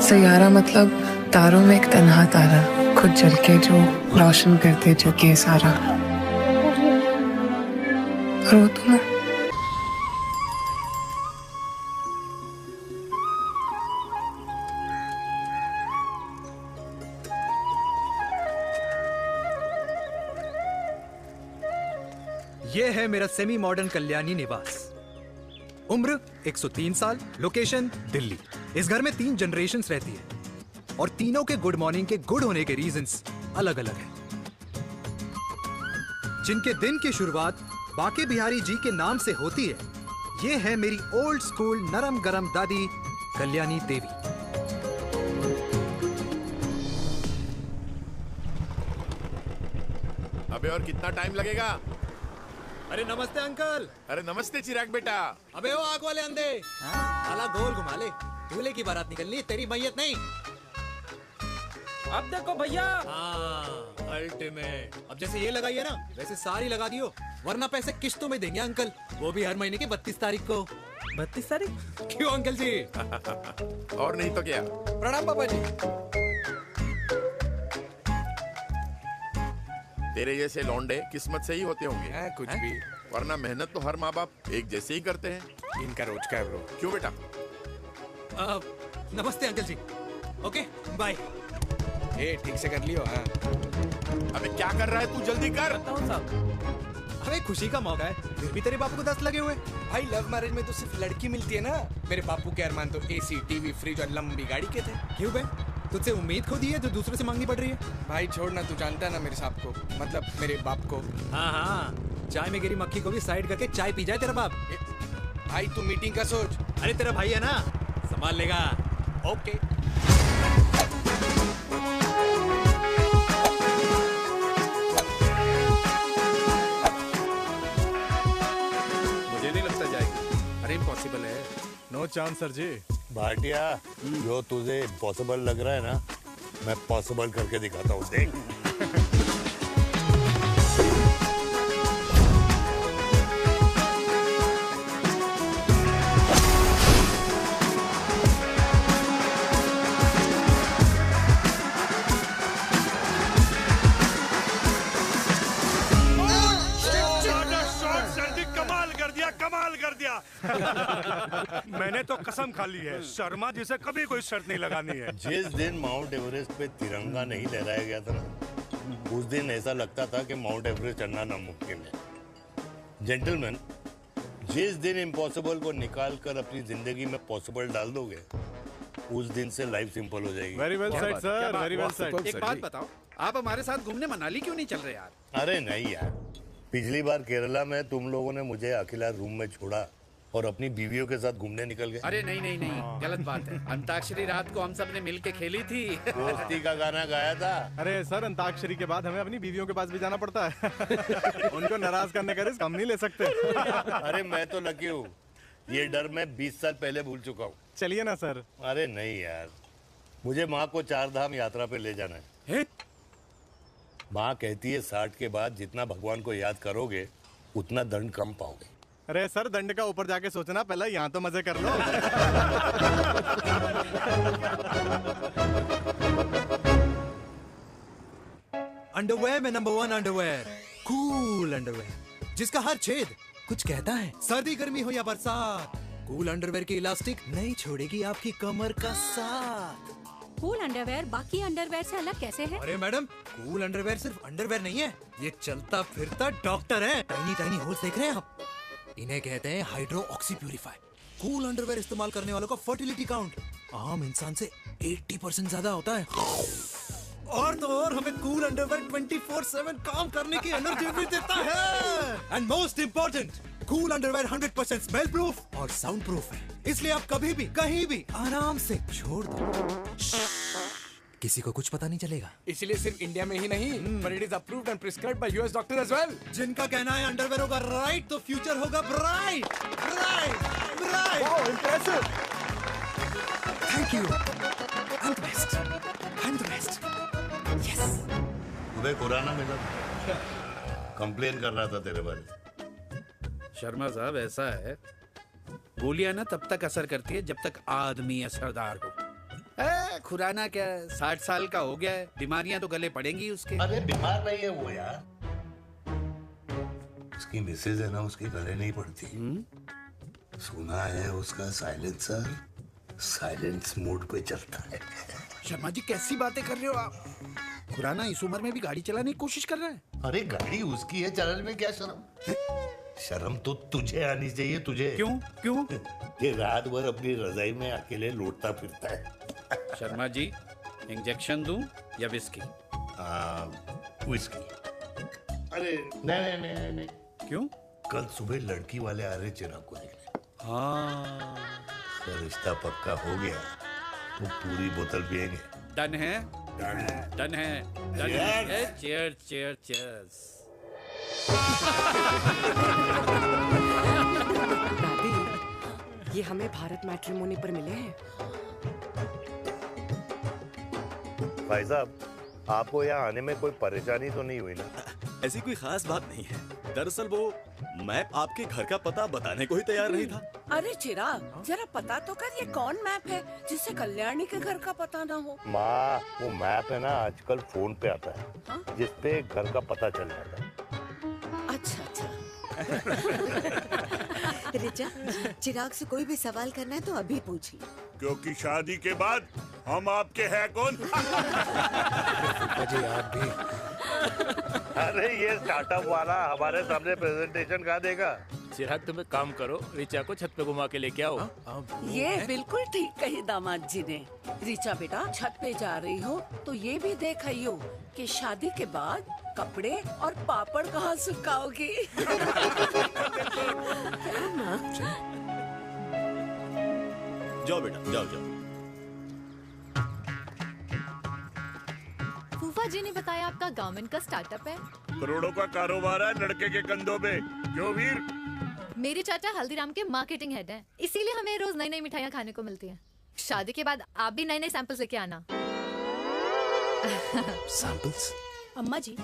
सैयारा मतलब तारों में एक तन्हा तारा, खुद जल के जो रोशन करते जग ये सारा। और वो तुम है। ये है मेरा सेमी मॉडर्न कल्याणी निवास। उम्र 103 साल, लोकेशन दिल्ली। इस घर में 3 जनरेशंस रहती है और तीनों के गुड मॉर्निंग के गुड होने के रीजंस अलग अलग हैं। जिनके दिन की शुरुआत बाके बिहारी जी के नाम से होती है, ये है मेरी ओल्ड स्कूल नरम गरम दादी कल्याणी देवी। अबे और कितना टाइम लगेगा? अरे नमस्ते अंकल। अरे नमस्ते चिराग बेटा। अबे वो आग वाले अंधे, साला गोल घुमा ले। दूल्हे की बारात निकलनी, तेरी मैयत नहीं। अब देखो भैया। अल्टीमेट। अब जैसे ये लगाई है ना, वैसे सारी लगा दियो, वरना पैसे किश्तों में देंगे अंकल, वो भी हर महीने की 32 तारीख को। 32 तारीख? क्यों अंकल जी? और नहीं तो क्या। प्रणाम पापा जी। तेरे जैसे लौंडे किस्मत से ही होते होंगे। कुछ भी, वरना मेहनत तो हर माँ बाप एक जैसे ही करते हैं। इनका रोज का है ब्रो। क्यों बेटा? नमस्ते अंकल जी। Okay bye. ए ठीक से कर लियो। हाँ अबे क्या कर रहा है तू? जल्दी कर। बताओ साहब। अबे खुशी का मौका है, फिर भी तेरे बापू को 10 लगे हुए। भाई लव मैरिज में तो सिर्फ लड़की मिलती है ना। मेरे बापू के अरमान तो एसी, टीवी, फ्रिज और लंबी गाड़ी के थे। क्यों बे? तुझसे उम्मीद खो दी है जो दूसरे से मांगनी पड़ रही है? भाई छोड़ना, तू जानता है ना मेरे साहब को, मतलब मेरे बाप को। हाँ हाँ, चाय में गिरी मक्खी को भी साइड करके चाय पी जाए तेरा बाप। भाई तू मीटिंग का सोच। अरे तेरा भाई है ना, संभाल लेगा। ओके। मुझे नहीं लगता जाएगी। अरे इम्पॉसिबल है। नो चांस सर जी। भाटिया, जो तुझे इम्पॉसिबल लग रहा है ना, मैं पॉसिबल करके दिखाता हूँ, देख। कमाल कर दिया। मैंने तो कसम खा ली है, शर्मा जी से कभी कोई शर्त नहीं लगानी है। जिस दिन माउंट एवरेस्ट पे तिरंगा नहीं लहराया गया था ना, उस दिन ऐसा लगता था कि माउंट एवरेस्ट चढ़ना नामुमकिन है। जेंटलमैन, जिस दिन इम्पॉसिबल को निकाल कर अपनी जिंदगी में पॉसिबल डाल दोगे, उस दिन से लाइफ सिंपल हो जाएगी। Very well said sir, very well said. एक बात बताओ, आप हमारे साथ घूमने मनाली क्यों नहीं चल रहे यार? अरे नहीं यार, पिछली बार केरला में तुम लोगों ने मुझे अकेला रूम में छोड़ा और अपनी बीवियों के साथ घूमने निकल गए। अरे नहीं नहीं नहीं, गलत बात है। अंताक्षरी रात को हम सब ने मिल के खेली थी। दोस्ती का गाना गाया था। अरे सर, अंताक्षरी के बाद हमें अपनी बीवियों के पास भी जाना पड़ता है। उनको नाराज करने का रिस्क हम नहीं ले सकते। अरे मैं तो लकी हूँ, ये डर मैं 20 साल पहले भूल चुका हूँ। चलिए ना सर। अरे नहीं यार, मुझे माँ को 4 धाम यात्रा पे ले जाना है। माँ कहती है 60 के बाद जितना भगवान को याद करोगे उतना दंड कम पाओगे। अरे सर, दंड का ऊपर जाके सोचना, पहले यहाँ तो मजे कर लो। अंडरवेयर में नंबर 1 अंडरवेयर, कूल अंडरवेयर, जिसका हर छेद कुछ कहता है। सर्दी गर्मी हो या बरसात, कूल अंडरवेयर की इलास्टिक नहीं छोड़ेगी आपकी कमर का साथ। कूल अंडरवेयर बाकी अंडरवेयर से अलग कैसे है? अरे मैडम, कूल अंडरवेयर सिर्फ अंडरवेयर नहीं है, ये चलता फिरता डॉक्टर है। टाइनी टाइनी होल्स देख रहे हैं आप? इन्हें कहते हैं hydro oxy purifier. Cool underwear इस्तेमाल करने वालों का फर्टिलिटी काउंट आम इंसान से 80% ज्यादा होता है। और तो और हमें कूल अंडरवेयर 24/7 काम करने की एनर्जी भी देता है। And most important, cool underwear 100% smell proof और साउंड प्रूफ है, इसलिए आप कभी भी कहीं भी आराम से छोड़ दो, किसी को कुछ पता नहीं चलेगा। इसलिए सिर्फ इंडिया में ही नहीं, but it is approved and prescribed by US doctor as well। जिनका कहना है अंडरवेयर होगा राइट तो फ्यूचर होगा bright, bright, bright. Oh impressive. Thank you. I'm the best. I'm the best. Yes. तुम्हें खुराना मिला, कंप्लेन कर रहा था तेरे बारे में। शर्मा साहब, ऐसा है, गोलियां ना तब तक असर करती है जब तक आदमी असरदार हो। खुराना क्या 60 साल का हो गया है, बीमारियां तो गले पड़ेंगी उसके। अरे बीमार नहीं है वो यार, उसकी मिसेज है ना, उसके गले नहीं पड़ती। सुना है उसका साइलेंसर साइलेंस मोड पे चलता है। शर्मा जी कैसी बातें कर रहे हो आप? खुराना इस उम्र में भी गाड़ी चलाने की कोशिश कर रहा है। अरे गाड़ी उसकी है, चलाने में क्या शर्म? शर्म तो तुझे आनी चाहिए, तुझे। क्यों क्यों? ये रात भर अपनी रजाई में अकेले लौटता फिरता है। शर्मा जी इंजेक्शन दूं या विस्की? विस्की। अरे नहीं नहीं नहीं नहीं। क्यों? कल सुबह लड़की वाले आ रहे चिराग को देखने। हाँ तो रिश्ता पक्का हो गया, वो पूरी बोतल पिएंगे। डन है, डन है, डन है। Cheer cheer cheers. दादी, ये हमें भारत मैट्रिमोनी पर मिले हैं। भाई साहब, आपको यहाँ आने में कोई परेशानी तो नहीं हुई ना? ऐसी कोई खास बात नहीं है। दरअसल वो मैप आपके घर का पता बताने को ही तैयार नहीं था। अरे चिराग, जरा पता तो कर, ये कौन मैप है जिससे कल्याणी के घर का पता ना हो? माँ, वो मैप है ना आजकल फोन पे आता है। हाँ? जिसपे घर का पता चल जाता है। अच्छा अच्छा। रिचा, चिराग से कोई भी सवाल करना है तो अभी पूछिए। क्योंकि शादी के बाद हम आपके हैं कौन? अजय आप भी। अरे ये स्टार्टअप वाला हमारे सामने प्रेजेंटेशन कहाँ देगा? चिराग तुम एक काम करो, रिचा को छत पे घुमा के लेके आओ। ये बिल्कुल ठीक कही दामाद जी ने। रिचा बेटा, छत पे जा रही हो तो ये भी देख आइयो कि शादी के बाद कपड़े और पापड़ कहाँ सुखाओगी। जाओ बेटा, जाओ जाओ। फूफा जी ने बताया आपका गारमेंट का स्टार्टअप है। करोड़ों का कारोबार है लड़के के कंधों पे। क्यों वीर? मेरे चाचा हल्दीराम के मार्केटिंग हेड हैं, इसीलिए हमें रोज नई नई मिठाइयाँ खाने को मिलती हैं। शादी के बाद आप भी नए नए सैंपल्स लेके आना। सैंपल्स? अम्मा जी,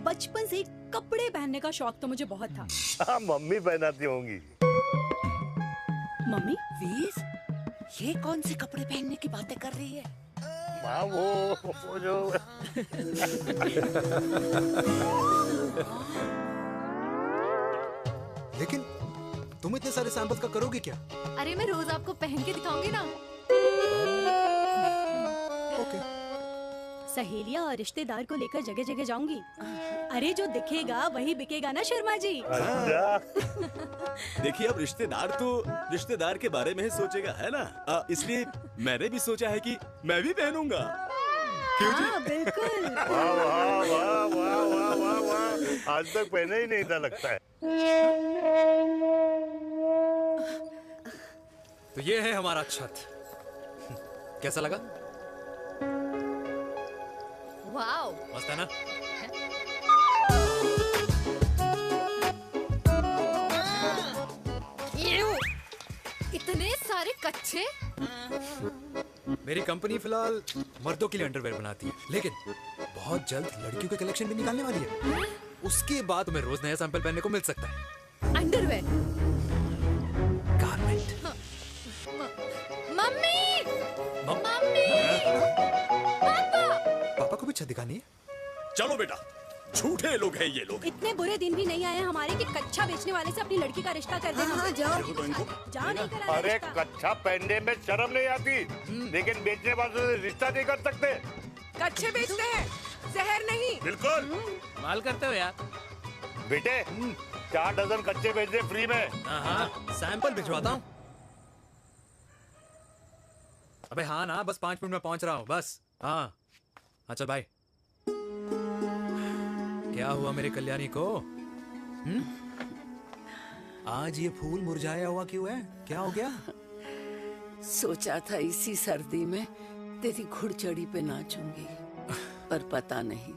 बचपन से ही कपड़े पहनने का शौक तो मुझे बहुत था। हाँ, मम्मी पहनाती होंगी। मम्मी? वीर, ये कौन से कपड़े पहनने की बातें कर रही है? माँ, वो जो लेकिन तुम इतने सारे सैंपल्स का करोगे क्या? अरे मैं रोज आपको पहन के दिखाऊंगी ना। ओके। सहेलियां और रिश्तेदार को लेकर जगह जगह जाऊंगी। अरे जो दिखेगा वही बिकेगा ना शर्मा जी। देखिए अब रिश्तेदार के बारे में ही सोचेगा, है ना? इसलिए मैंने भी सोचा है कि मैं भी पहनूंगा। हाँ बिल्कुल। वाह वाह वाह वाह वाह वाह वाह, आज तक पहने ही नहीं था लगता है। तो ये है हमारा छत। कैसा लगा? वाओ, मस्त है ना? इतने सारे कच्चे। मेरी कंपनी फिलहाल मर्दों के लिए अंडरवेयर बनाती है, लेकिन बहुत जल्द लड़कियों के कलेक्शन भी निकालने वाली है। उसके बाद तुम्हें रोज नया सैंपल पहनने को मिल सकता है। अंडरवेयर? गारमेंट। मम्मी, मम्मी, पापा। पापा को भी छत दिखानी है? चलो बेटा, झूठे लोग हैं ये लोग। इतने बुरे दिन भी नहीं आए हमारे कि कच्चा बेचने वाले से अपनी लड़की का रिश्ता कर देना। हाँ, जाओ। जाओ नहीं करा अरे रिश्ता। कच्चा पहनने में शर्म नहीं आती, लेकिन बेचने वालों से रिश्ता नहीं कर सकते। कच्चे बेचते हैं, जहर नहीं। बिल्कुल। माल करते हो यार। बेटे, 4 डजन कच्चे बेच दे फ्री में। हाँ, सैंपल भिजवाता हूँ। अबे हाँ ना, बस 5 मिनट में पहुंच रहा हूँ बस। हाँ, अच्छा भाई। क्या हुआ मेरे कल्याणी को? आज ये फूल मुरझाया हुआ क्यों है? क्या हो गया? सोचा था इसी सर्दी में तेरी घुड़चड़ी पे नाचूंगी, पर पता नहीं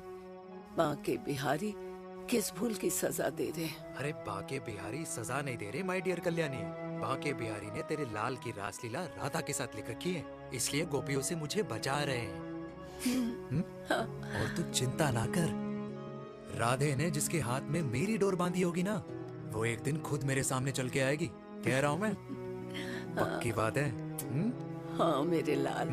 बांके बिहारी किस भूल की सजा दे रहे। अरे बांके बिहारी सजा नहीं दे रहे माय डियर कल्याणी। बांके बिहारी ने तेरे लाल की रासलीला राधा के साथ लिख रखी है, इसलिए गोपियों से मुझे बचा रहे हैं। और तू चिंता ना कर, राधे ने जिसके हाथ में मेरी डोर बांधी होगी ना, वो एक दिन खुद मेरे सामने चल के आएगी। कह रहा हूँ मैं, पक्की बात है। हाँ मेरे लाल।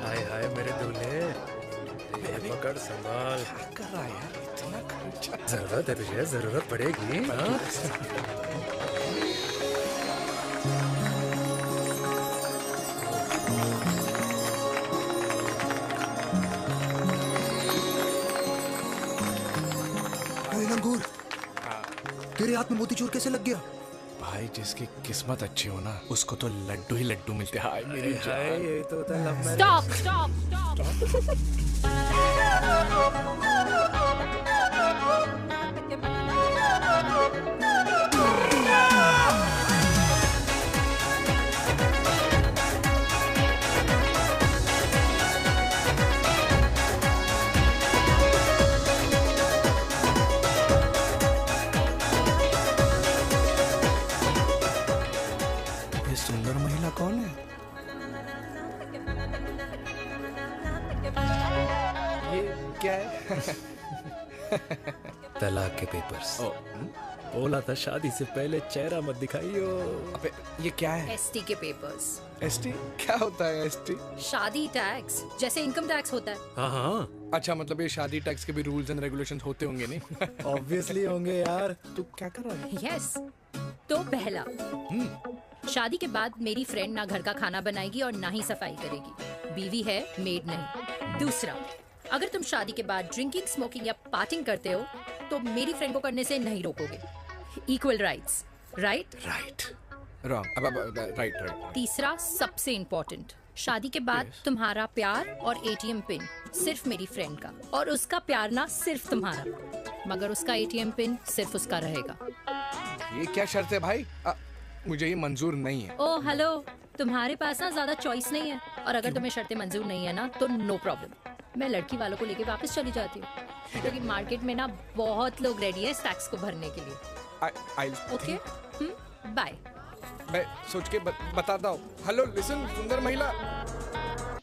हाय हाय मेरे दूल्हे, ये पकड़ संभाल। क्या कर रहा है यार, इतना खर्चा। जरूरत है तुझे, जरूरत पड़ेगी। हाँ? लंगूर, तेरे हाथ में मोतीचूर कैसे लग गया? भाई जिसकी किस्मत अच्छी हो ना, उसको तो लड्डू ही लड्डू मिलते हैं। हाय मेरी हाय, जान। ये तो होता है लव मैरिज। स्टॉप स्टॉप ये सुंदर महिला कौन है? ये क्या है? तलाक के पेपर्स। बोला था शादी से पहले चेहरा मत दिखाइयो। अबे ये क्या है? एसटी के पेपर्स। एसटी क्या होता है? एसटी शादी टैक्स, जैसे इनकम टैक्स होता है। हाँ हाँ, अच्छा, मतलब ये शादी टैक्स के भी रूल्स एंड रेगुलेशंस होते होंगे नहीं? ऑब्वियसली होंगे यार। तू क्या कर रहा है? यस। तो पहला, शादी के बाद मेरी फ्रेंड ना घर का खाना बनाएगी और ना ही सफाई करेगी, बीवी है, मेड नहीं। दूसरा, अगर तुम शादी के बाद ड्रिंकिंग, स्मोकिंग या पार्टिंग करते हो तो मेरी फ्रेंड को करने से नहीं रोकोगे। Equal rights, right? Right. Wrong. अब राइट राइट। तीसरा, सबसे इम्पोर्टेंट, शादी के बाद तुम्हारा प्यार और एटीएम पिन सिर्फ मेरी फ्रेंड का, और उसका प्यार ना सिर्फ तुम्हारा, मगर उसका एटीएम पिन सिर्फ उसका रहेगा। ये क्या शर्त है भाई? मुझे ये मंजूर नहीं है। ओ हेलो, तुम्हारे पास ना ज्यादा चॉइस नहीं है, और अगर तुम्हें शर्तें मंजूर नहीं है ना तो नो प्रॉब्लम, मैं लड़की वालों को लेके वापस चली जाती हूँ, क्योंकि मार्केट में ना बहुत लोग रेडी है इस टैक्स को भरने के लिए। Okay, bye. मैं सोच के बताता हूँ। हेलो लिसन, सुंदर महिला।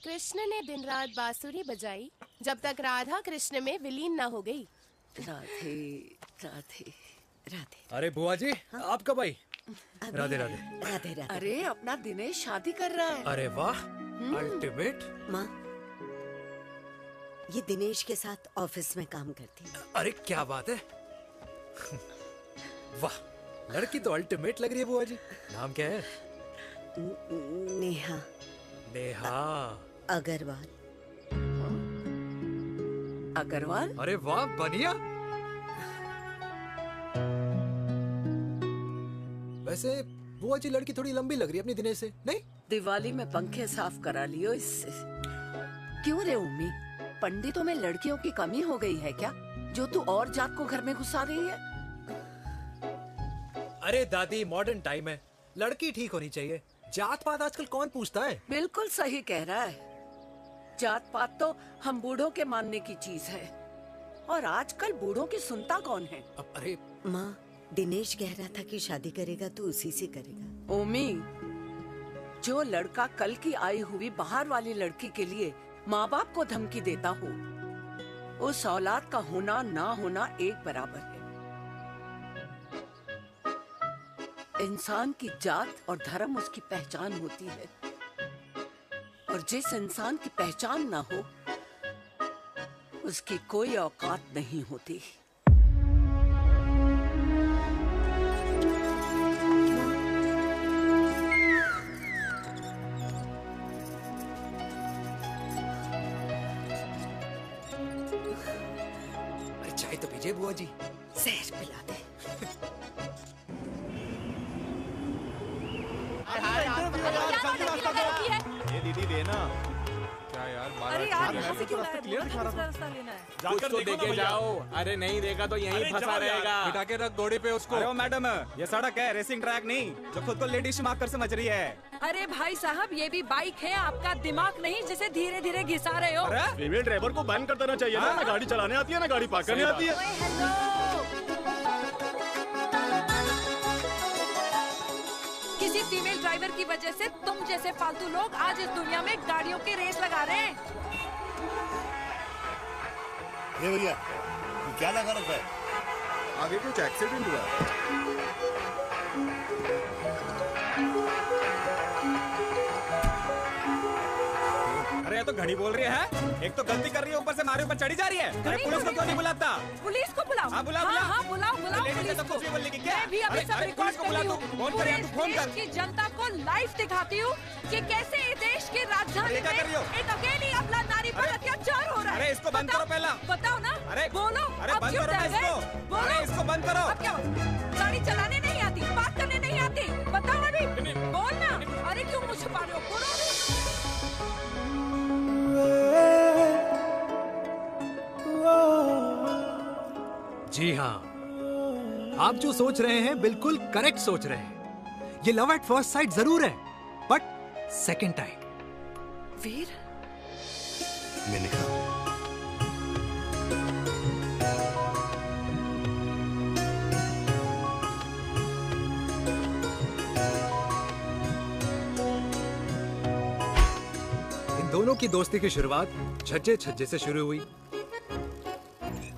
कृष्ण ने दिन रात बांसुरी बजाई जब तक राधा कृष्ण में विलीन न हो गई। राधे राधे राधे। अरे बुआ जी, आप कब आई? राधे राधे। राधे राधे। अरे अपना दिनेश शादी कर रहा है। अरे वाह, अल्टीमेट। माँ, ये दिनेश के साथ ऑफिस में काम करती है। अरे क्या बात है, वाह, लड़की तो अल्टीमेट लग रही है बुआ जी। नाम क्या है? नेहा। नेहा अग्रवाल। अग्रवाल? अरे वाह, बढ़िया। वैसे बुआ जी लड़की थोड़ी लंबी लग रही है अपनी दिनेश से, नहीं? दिवाली में पंखे साफ करा लियो इससे। क्यों रे उम्मी, पंडितों में लड़कियों की कमी हो गई है क्या, जो तू और जात को घर में घुसा रही है? अरे दादी, मॉडर्न टाइम है, लड़की ठीक होनी चाहिए। जात पात आजकल कौन पूछता है? बिल्कुल सही कह रहा है। जात पात तो हम बूढ़ों के मानने की चीज है, और आजकल बूढ़ों की सुनता कौन है? अरे माँ, दिनेश कह रहा था कि शादी करेगा तो उसी से करेगा। ओमी, जो लड़का कल की आई हुई बाहर वाली लड़की के लिए माँ बाप को धमकी देता हो, उस औलाद का होना ना होना एक बराबर है। इंसान की जात और धर्म उसकी पहचान होती है, और जिस इंसान की पहचान ना हो उसकी कोई औकात नहीं होती। अरे चाय तो पीजिए बुआ जी। जहर पिला दे। ये दीदी देना। क्या यार, अरे यार, यहाँ से क्यों लाए? बोला था दूसरा रास्ता लेना है। कुछ तो देके जाओ। अरे नहीं देगा तो यहीं फंसा रहेगा। बिठा के रख घोड़े पे उसको। अरे मैडम, ये सड़क है, रेसिंग ट्रैक नहीं, जो खुद को लेडीज मार्क कर समझ रही है। अरे भाई साहब, ये भी बाइक है, आपका दिमाग नहीं जिसे धीरे धीरे घिसा रहे हो। फीमेल ड्राइवर को बैन कर देना चाहिए ना। ना गाड़ी चलाने आती है, ना गाड़ी पार्क करने आती है। किसी फीमेल ड्राइवर की वजह से तुम जैसे फालतू लोग आज इस दुनिया में गाड़ियों की रेस लगा रहे हैं। ये भैया, ये क्या लगा रखा है? आगे कुछ एक्सीडेंट हुआ। तो घड़ी बोल रही है, एक तो गलती कर रही है, ऊपर से हमारे ऊपर चढ़ी जा रही है। अरे पुलिस को क्यों नहीं बुलाता? पुलिस को बुलाओ। हाँ बुला हाँ, बुलाओ पुलिस को। कुछ भी बोलने की क्या? मैं भी अभी सब रिकॉर्ड कर रही हूँ। पूरे देश की जनता को लाइव दिखाती हूँ कि कैसे इस देश की राजधानी में एक अकेली अबला नारी पर अत्याचार हो रहा है। अरे इसको बंद करो पहला। बताओ ना। अरे बोलो। अरे बंद करो ना इसको। बोलो इसको बंद करो। अब क्या? गाड़ी चलाने नहीं आती, बात करने नहीं आती, बताओ अभी। बोल ना। अरे क्यों मुझे छुपा रहे हो? बोलो। जी हाँ, आप जो सोच रहे हैं बिल्कुल करेक्ट सोच रहे हैं। ये लव एट फर्स्ट साइट जरूर है, बट सेकंड टाइम। वीर, मैंने कहा इन दोनों की दोस्ती की शुरुआत छज्जे छज्जे से शुरू हुई।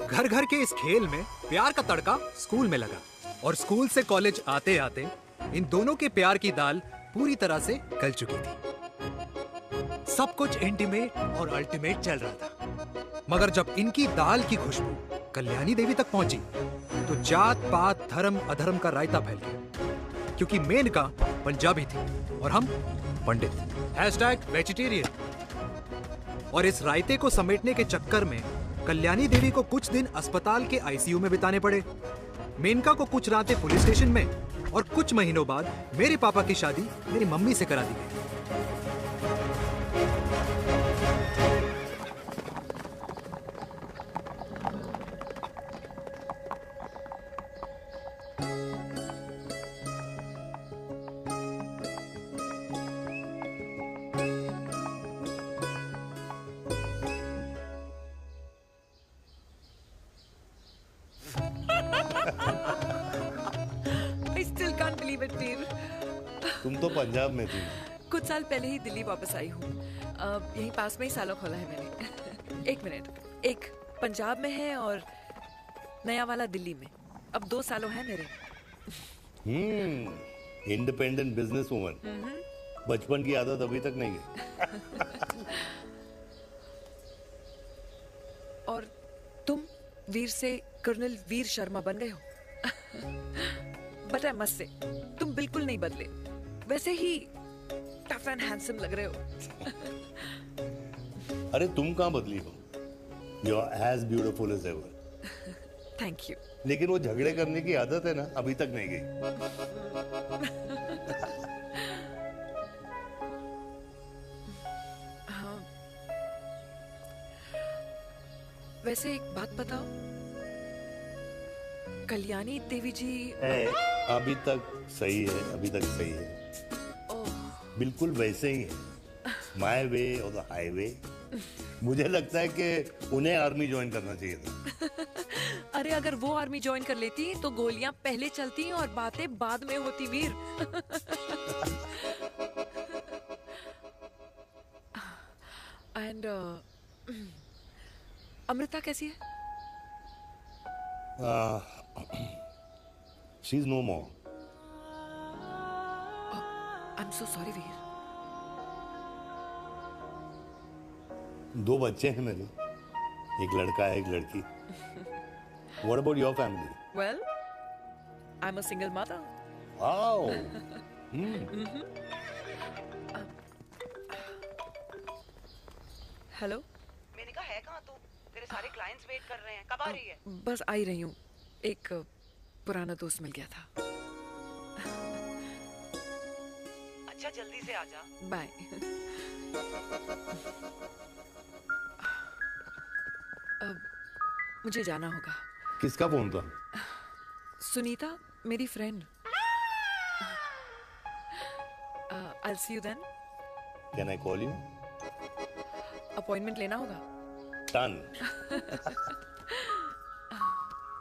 घर घर के इस खेल में प्यार का तड़का स्कूल में लगा, और स्कूल से कॉलेज आते आते इन दोनों के प्यार की दाल पूरी तरह से गल चुकी थी। सब कुछ इंटीमेट और अल्टीमेट चल रहा था, मगर जब इनकी दाल की खुशबू कल्याणी देवी तक पहुंची तो जात पात धर्म अधर्म का रायता फैल गया, क्योंकि मेनका पंजाबी थी और हम पंडित। वेजिटेरियन। और इस रायते को समेटने के चक्कर में कल्याणी देवी को कुछ दिन अस्पताल के आईसीयू में बिताने पड़े, मेनका को कुछ रातें पुलिस स्टेशन में, और कुछ महीनों बाद मेरे पापा की शादी मेरी मम्मी से करा दी गई। I still can't believe it, वीर। तुम तो पंजाब में थी। कुछ साल पहले ही दिल्ली वापस आई हूँ। यहीं पास में ही सालों खोला है मैंने। एक मिनट, एक पंजाब में है और नया वाला दिल्ली में। अब 2 सालों है मेरे। Independent business woman. बचपन की आदत अभी तक नहीं है। और तुम वीर से कर्नल वीर शर्मा बन गए हो। बट आई मस्ट से, तुम बिल्कुल नहीं बदले, वैसे ही टफ एंड हैंडसम लग रहे हो। अरे तुम कहाँ बदली हो? You are as beautiful as ever. Thank you. लेकिन वो झगड़े करने की आदत है ना, अभी तक नहीं गई। हाँ। वैसे एक बात बताओ, कल्याणी देवी जी अभी तक सही है, अभी तक सही है। बिल्कुल वैसे ही है, माय वे और द हाईवे। मुझे लगता है कि उन्हें आर्मी ज्वाइन करना चाहिए था। अरे अगर वो आर्मी ज्वाइन कर लेती तो गोलियां पहले चलती और बातें बाद में होती, वीर। एंड अमृता कैसी है? She is no more. I am so sorry Veer. 2 बच्चे हैं मेरे, एक लड़का है, एक लड़की। What about your family? Well, I'm a single mother. Wow. Hello. मैंने कहा है कहाँ तू? तेरे सारे क्लाइंट्स वेट कर रहे हैं, कब आ रही है? बस आ ही रही हूँ, एक पुराना दोस्त मिल गया था। अच्छा जल्दी से आ जा। बाय। अब मुझे जाना होगा। किसका फोन था? सुनीता, मेरी friend. I'll see you then. Can I call you? Appointment लेना होगा। Done.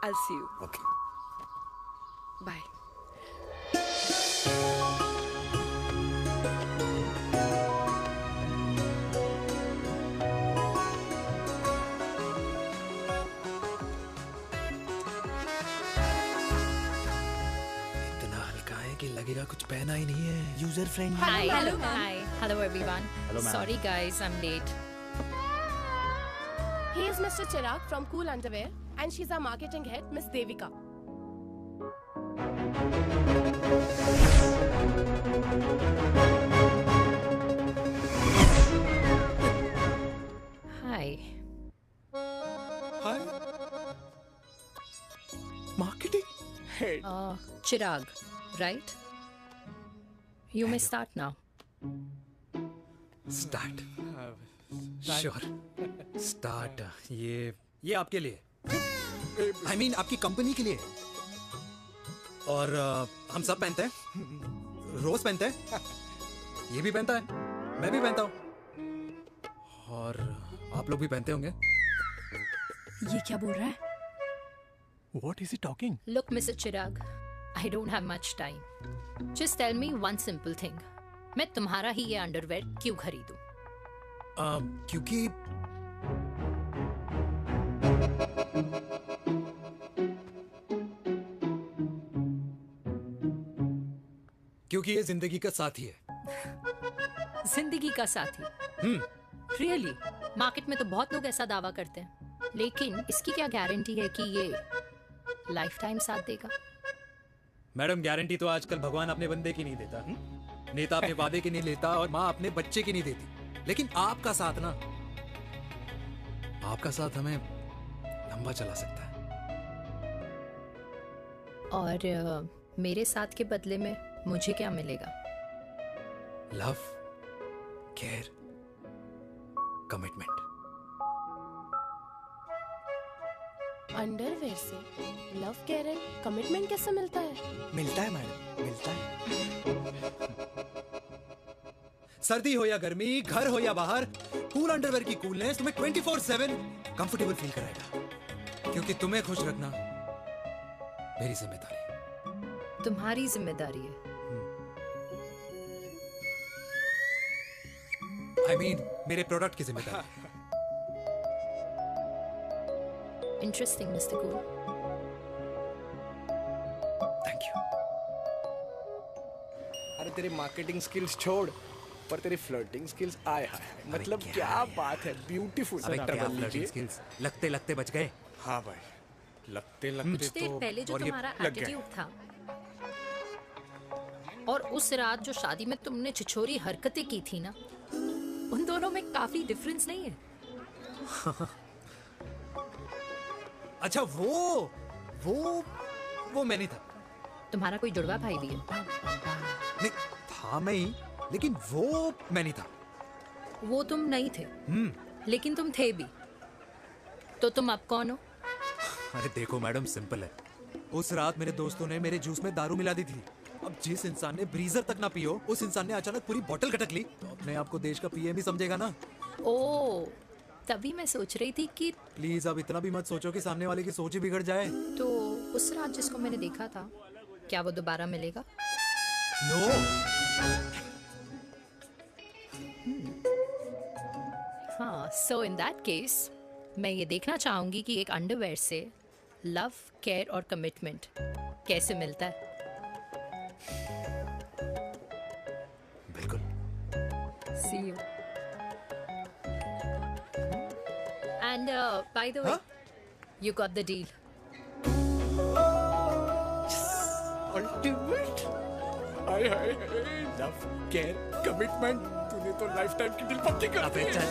I'll see you. Okay. Bye. लगेगा कुछ पहना ही नहीं है। User friendly. Hi. Hello, everyone. Hello, ma'am. Sorry, guys, I'm late. He is Mr. Chirag from Cool Underwear and she's our marketing head, Miss Devika. Hi. Hi. Marketing head. Chirag, right? You may start now. Start sure start ये आपके लिए I mean आपकी company के लिए और हम सब पहनते हैं रोज पहनते हैं ये भी पहनता है मैं भी पहनता हूँ और आप लोग भी पहनते होंगे ये क्या बोल रहा है? What is he talking? Look, Mr. Chirag, I don't have much time. Just tell me one simple thing. मैं तुम्हारा ही ये अंडरवेयर क्यों खरीदूं? क्योंकि ये जिंदगी का साथी है। जिंदगी का साथी? Really? मार्केट में तो बहुत लोग ऐसा दावा करते हैं, लेकिन इसकी क्या गारंटी है कि ये लाइफ टाइम साथ देगा? मैडम गारंटी तो आजकल भगवान अपने बंदे की नहीं देता, नेता अपने वादे की नहीं लेता और माँ अपने बच्चे की नहीं देती, लेकिन आपका साथ ना, आपका साथ हमें लंबा चला सकता है। और मेरे साथ के बदले में मुझे क्या मिलेगा? Love, care, commitment. अंडरवेयर से लव, केयर एंड कमिटमेंट कैसे मिलता है? मिलता है मैडम, मिलता है। सर्दी हो या गर्मी, घर हो या बाहर, कूल अंडरवेयर की कूलनेस तुम्हें 24/7 कंफर्टेबल फील कराएगा, क्योंकि तुम्हें खुश रखना मेरी जिम्मेदारी है। तुम्हारी जिम्मेदारी है? I mean, मेरे प्रोडक्ट की जिम्मेदारी। Interesting, Mr. Cool. Thank you. अरे तेरे मार्केटिंग स्किल्स छोड़, पर तेरी फ्लर्टिंग स्किल्स आए हाय, मतलब क्या बात है, ब्यूटीफुल। फ्लर्टिंग स्किल्स लगते लगते बच गए। हाँ भाई, लगते कुछ लगते देर तो पहले जो और ये तुम्हारा लग गया। एटीट्यूड था और उस रात जो शादी में तुमने छिछोरी हरकतें की थी ना, उन दोनों में काफी डिफरेंस नहीं है? अच्छा वो मैं नहीं था। तुम्हारा कोई जुड़वा भाई भी है? नहीं था मैं ही, लेकिन वो मैं नहीं था। वो तुम नहीं थे, लेकिन तुम थे भी। तो तुम अब कौन हो? अरे देखो मैडम, सिंपल है। उस रात मेरे दोस्तों ने मेरे जूस में दारू मिला दी थी। अब जिस इंसान ने ब्रीजर तक ना पियो, उस इंसान ने अचानक पूरी बोतल खटक ली, तो अपने आप को देश का पीएम ही समझेगा ना। ओ, तभी मैं सोच रही थी कि प्लीज अब इतना भी मत सोचो कि सामने वाले की सोच ही बिगड़ जाए। तो उस रात जिसको मैंने देखा था, क्या वो दोबारा मिलेगा? नो। हाँ, सो इन दैट केस मैं ये देखना चाहूंगी कि एक अंडरवेयर से लव, केयर और कमिटमेंट कैसे मिलता है। बिल्कुल। See you. And by the way, you got the deal. Ultimate. Hi hi, love, care, commitment, तूने तो लाइफ टाइम की डील पक्की कर दी है।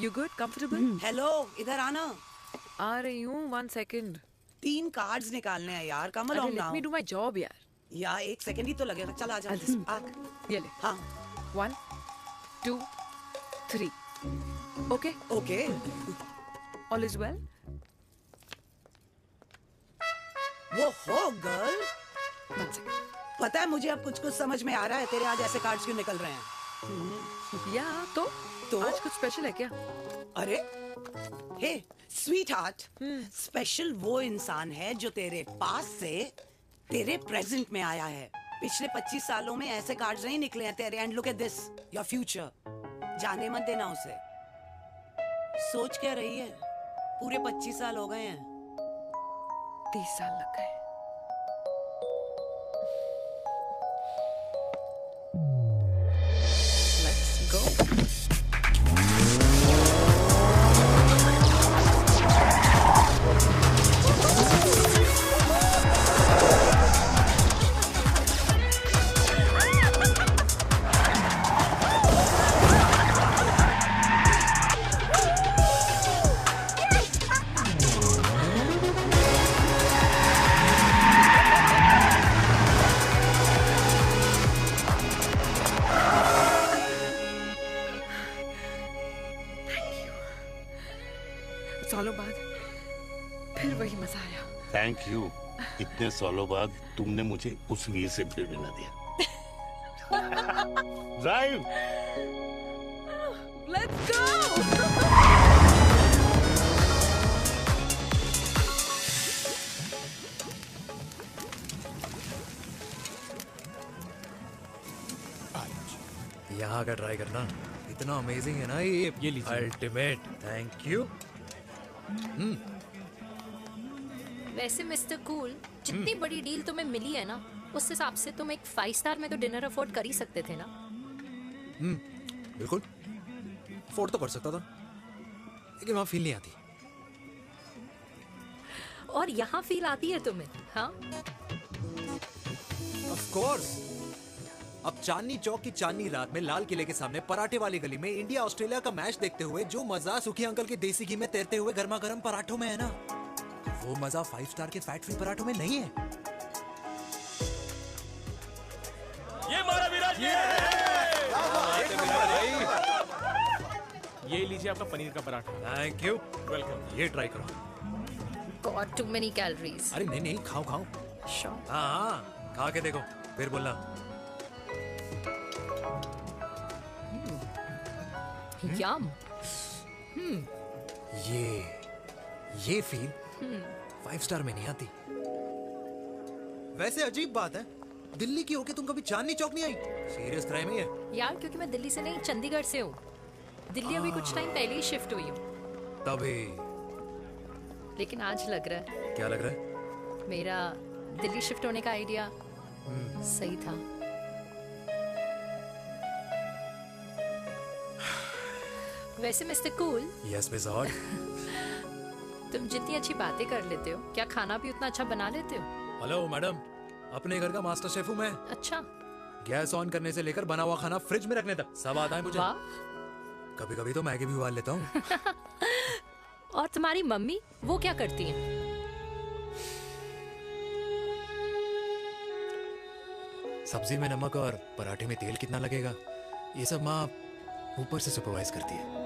You good? Comfortable? हेलो, इधर आना। आ रही हूँ, 1 second. 3 कार्ड्स निकालने हैं यार, कम अरे along let now। me do my job यार. यार 1 सेकंड ही तो लगेगा, चल आजा। आ। ये ले. हाँ। 1, 2, 3. Okay? Okay. All is well? वो हो गर्ल। 1 second. पता है मुझे अब कुछ समझ में आ रहा है, तेरे आज ऐसे कार्ड्स क्यों निकल रहे हैं। या तो आज कुछ स्पेशल है क्या? अरे हे स्वीट हार्ट, स्पेशल वो इंसान है जो तेरे पास से तेरे प्रेजेंट में आया है। पिछले 25 सालों में ऐसे कार्ड्स नहीं निकले हैं तेरे। And look at this, your future. जाने मत देना उसे। सोच क्या रही है, पूरे 25 साल हो गए हैं। 30 साल लग गए। सालों बाद फिर वही मजा आया। Thank you. इतने सालों बाद तुमने मुझे उस वीर से भी मिला दिया। ड्राइव। Let's go. यहाँ का ट्राई करना, इतना अमेजिंग है ना ये लीजिए अल्टीमेट। Thank you. वैसे मिस्टर कूल, जितनी बड़ी डील तुम्हें मिली है ना, उस हिसाब से तुम एक 5 स्टार में तो डिनर अफोर्ड कर ही सकते थे ना। बिल्कुल अफोर्ड तो कर सकता था, लेकिन वहां फील नहीं आती। और यहाँ फील आती है तुम्हें? हाँ, ऑफ कोर्स। अब चांदनी चौक की चांदनी रात में लाल किले के सामने पराठे वाली गली में इंडिया ऑस्ट्रेलिया का मैच देखते हुए जो मजा सुखी अंकल के देसी घी में तैरते हुए गर्मा गर्म पराठों में है ना, वो मजा 5 स्टार के फैट फ्री पराठों में नहीं है। ये मारा विराज। ये लीजिए आपका पनीर का पराठा। Thank you. वेलकम। ये ट्राई करो। Got too many calories. अरे नहीं नहीं, खाओ खाओ। श्योर। हाँ, खा के देखो फिर बोलना। यम। ये फील 5 स्टार में नहीं आती। वैसे अजीब बात है, दिल्ली की होके तुम कभी चांदनी चौक नहीं आई? सीरियस क्राइम ही है यार, क्योंकि मैं दिल्ली से नहीं चंडीगढ़ से हूँ। दिल्ली अभी कुछ टाइम पहले ही शिफ्ट हुई हूँ। तभी। लेकिन आज लग रहा है। क्या लग रहा है? मेरा दिल्ली शिफ्ट होने का आइडिया सही था। वैसे mister cool. Yes miss hot. तुम जितनी अच्छी बातें कर लेते हो, क्या खाना भी उतना अच्छा बना लेते हो? हेलो मैडम, अपने घर का मास्टर शेफ हूँ मैं। अच्छा। गैस ऑन करने से लेकर बना हुआ खाना फ्रिज में रखने तक सब आता है मुझे। कभी कभी तो मैगी भी उबाल लेता हूँ। और तुम्हारी मम्मी, वो क्या करती हैं? सब्जी में नमक और पराठे में तेल कितना लगेगा, ये सब माँ ऊपर से सुपरवाइज करती है।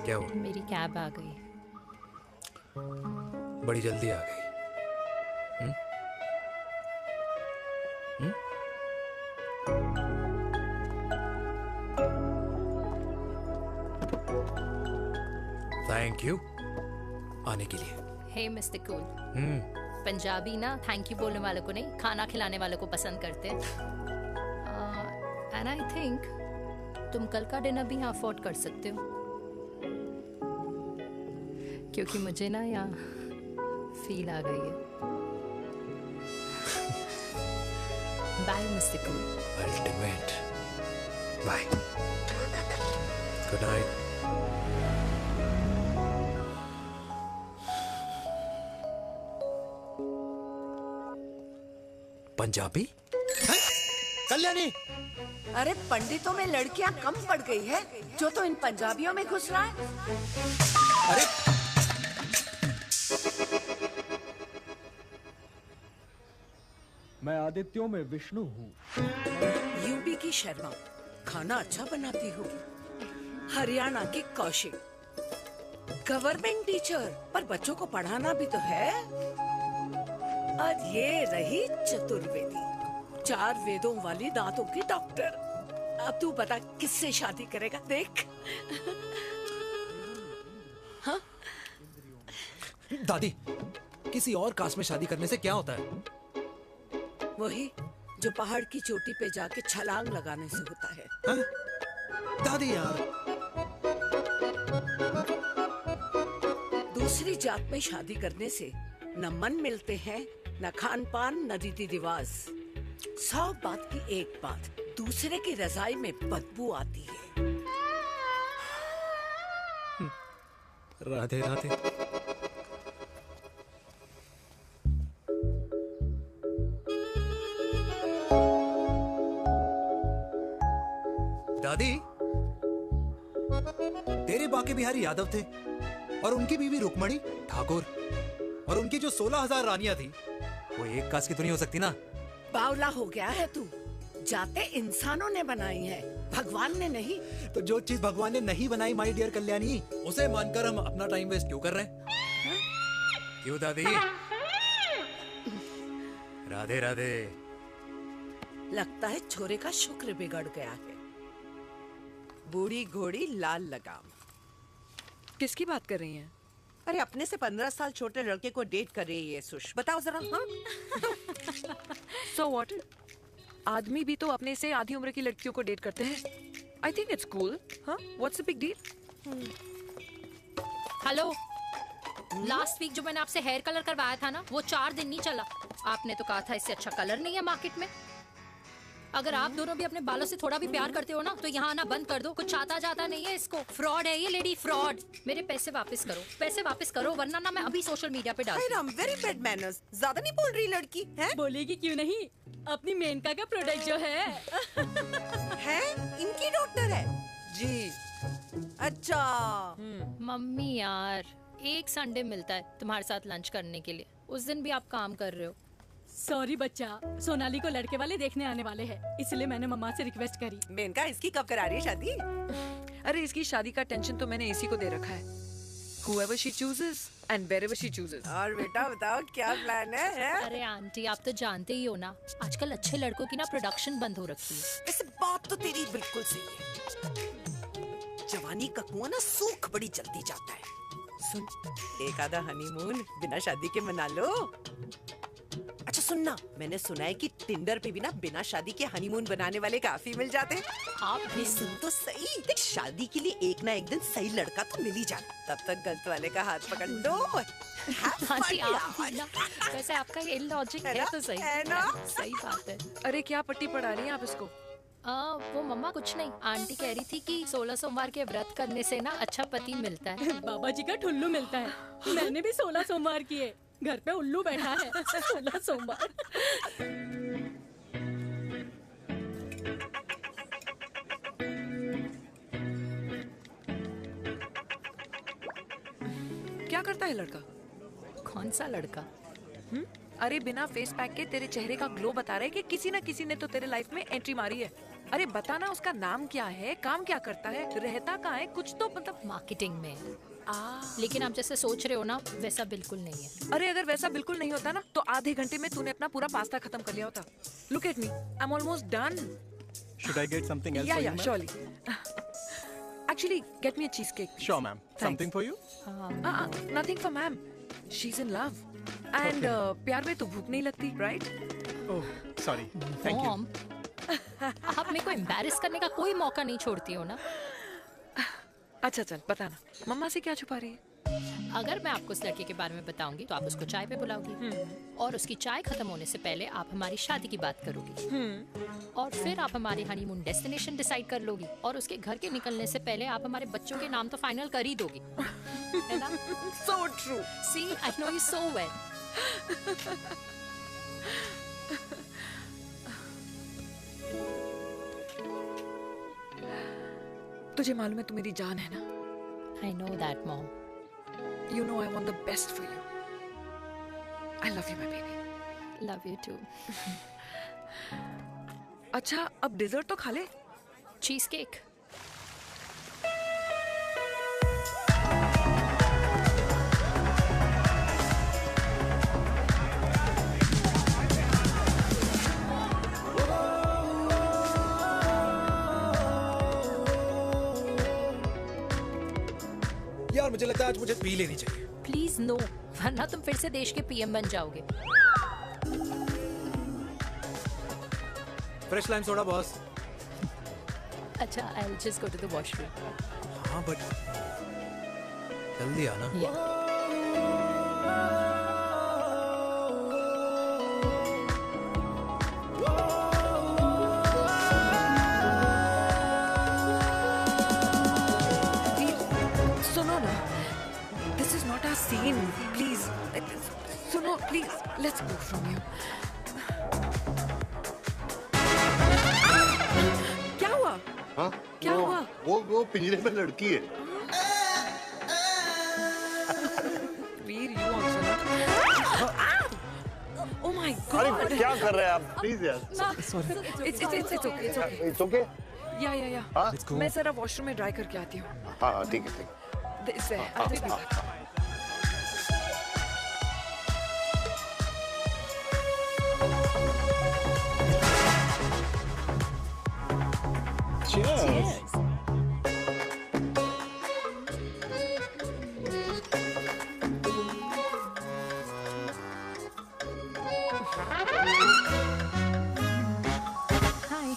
क्या हुआ? मेरी कैब आ गई। बड़ी जल्दी आ गई। थैंक यू आने के लिए। हे मिस्टर कूल, पंजाबी ना थैंक यू बोलने वालों को नहीं, खाना खिलाने वालों को पसंद करते हैं। एंड आई थिंक तुम कल का डिनर भी यहाँ अफोर्ड कर सकते हो, क्योंकि मुझे ना यहाँ फील आ गई है। Bye mister cool. Ultimate. Bye. Good night. Punjabi? Kalyani. अरे पंडितों में लड़कियां कम पड़ गई है जो तो इन पंजाबियों में घुस रहा है। अरे मैं आदित्यों में विष्णु हूँ। यूपी की शर्मा, खाना अच्छा बनाती हूँ। हरियाणा की कौशिक, गवर्नमेंट टीचर, पर बच्चों को पढ़ाना भी तो है। और ये रही चतुर्वेदी, 4 वेदों वाली दांतों की डॉक्टर। अब तू बता किससे शादी करेगा? देख। हाँ? दादी, किसी और कास्ट में शादी करने से क्या होता है? वही जो पहाड़ की चोटी पे जाके छलांग लगाने से होता है। हाँ? दादी यार। दूसरी जात में शादी करने से न मन मिलते हैं, न खान पान, न रीति रिवाज। 100 बात की एक बात, दूसरे की रजाई में बदबू आती है। राधे राधे। दादी, तेरे बाके बिहारी यादव थे और उनकी बीवी रुक्मणी ठाकुर, और उनकी जो 16,000 रानियां थी वो एक कास्ट की तो नहीं हो सकती ना। बावला हो गया है तू। जाते इंसानों ने बनाई है, भगवान ने नहीं। तो जो चीज भगवान ने नहीं बनाई माय डियर कल्याणी, उसे मानकर हम अपना टाइम वेस्ट क्यों कर रहे हैं? क्यों दादी? राधे राधे। लगता है छोरे का शुक्र बिगड़ गया है। बूढ़ी घोड़ी लाल लगाम। किसकी बात कर रही हैं? अरे अपने से 15 साल छोटे लड़के को डेट कर रही है सुश। बताओ जरा। हाँ So what? आदमी भी तो अपने से आधी उम्र की लड़कियों को डेट करते हैं। I think it's cool. हाँ? What's the big deal? Hello, last week जो मैंने आपसे हेयर कलर करवाया था ना, वो 4 दिन नहीं चला। आपने तो कहा था इससे अच्छा कलर नहीं है मार्केट में। अगर आप दोनों भी अपने बालों से थोड़ा भी प्यार करते हो ना, तो यहाँ आना बंद कर दो। कुछ आता जाता नहीं है इसको। फ्रॉड है ये लेडी, फ्रॉड। मेरे पैसे वापस करो, पैसे वापस करो, वरना ना मैं अभी सोशल मीडिया पे डाल दूँ। Very bad manners. ज्यादा नहीं बोल रही लड़की है? बोलेगी क्यों नहीं? अपनी मेनका का प्रोडक्ट जो है इनकी डॉक्टर है जी। अच्छा मम्मी यार, एक संडे मिलता है तुम्हारे साथ लंच करने के लिए, उस दिन भी आप काम कर रहे हो। सॉरी बच्चा, सोनाली को लड़के वाले देखने आने वाले हैं, इसलिए मैंने मम्मा से रिक्वेस्ट करी। मेनका, इसकी कब करा रही है शादी? अरे इसकी शादी का टेंशन तो मैंने इसी को दे रखा है। Whoever she chooses and wherever she chooses. और बेटा बताओ क्या प्लान है? अरे आंटी, आप तो जानते ही हो ना, आजकल अच्छे लड़कों की ना प्रोडक्शन बंद हो रखी है। ऐसे बात तो तेरी बिल्कुल सही है। जवानी का कुआं ना सूख बड़ी जल्दी जाता है। सुन, एक आधा हनीमून बिना शादी के मना लो। अच्छा सुनना, मैंने सुना है कि टिंडर पे भी ना बिना शादी के हनीमून बनाने वाले काफी मिल जाते हैं। आप भी सुन तो सही, देख शादी के लिए एक ना एक दिन सही लड़का तो मिल ही जाना। तब तक गलत वाले का हाथ पकड़ लो। आंटी आप भी ना, वैसे आपका ये लॉजिक है तो सही है ना? सही बात है। अरे क्या पट्टी पढ़ा रही हैं आप इसको? वो मम्मा कुछ नहीं, आंटी कह रही थी कि 16 सोमवार के व्रत करने से ना अच्छा पति मिलता है। बाबा जी का ठुल्लू मिलता है। मैंने भी 16 सोमवार किए, घर पे उल्लू बैठा है। 16 सोमवार। क्या करता है लड़का? कौन सा लड़का? अरे बिना फेस पैक के तेरे चेहरे का ग्लो बता रहे कि किसी ना किसी ने तो तेरे लाइफ में एंट्री मारी है। अरे बताना उसका नाम क्या है, काम क्या करता है, रहता कहाँ है, कुछ तो मतलब। मार्केटिंग में। लेकिन आप जैसे सोच रहे हो ना, वैसा बिल्कुल नहीं है। अरे अगर वैसा बिल्कुल नहीं होता ना, तो आधे घंटे में तूने अपना पूरा पास्ता खत्म कर लिया होता। Look at me, I am almost done. Should I get something else Yeah, for yeah, you, ma'am? surely. Actually, get me a cheesecake. Sure, ma'am. Something for you? Nothing for ma'am. She's in love. And प्यार में तो भूख नहीं लगती, right? Oh, sorry. Thank you. Mom, आप मेरे को embarrass करने का कोई मौका नहीं छोड़ती हो ना। अच्छा चल बताना, मम्मा से क्या छुपा रही है? अगर मैं आपको उस लड़के के बारे में बताऊंगी तो आप उसको चाय पे बुलाओगी, और उसकी चाय खत्म होने से पहले आप हमारी शादी की बात करोगी, और फिर आप हमारे हनीमून डेस्टिनेशन डिसाइड कर लोगी, और उसके घर के निकलने से पहले आप हमारे बच्चों के नाम तो फाइनल कर ही दोगी, है ना? So true. See, I know you so well. तुझे मालूम है तू मेरी जान है ना? I know that, Mom. You know I want the best for you. I love you, my baby. Love you too. अच्छा, अब डिजर्ट तो खा ले। Cheese cake. यार मुझे लगता है आज मुझे पी लेनी चाहिए। प्लीज नो, वरना तुम फिर से देश के पीएम बन जाओगे। Fresh lime soda boss. अच्छा, I'll just go to the washroom. हाँ बट जल्दी आना। Yeah. सुनो ना, this is not our scene. Please, सुनो, please, let's go from here. क्या हुआ? हाँ? क्या हुआ? वो पिंजरे में लड़की है। वीर, you also not. Oh my God! अरे क्या कर रहे हैं आप? Please यार। Sorry. It's okay. It's okay. It's okay? या हाँ? मैं जरा वॉशरूम में ड्राई करके आती हूँ। हाँ ठीक है। This way. I'll just be back. Cheers. हाय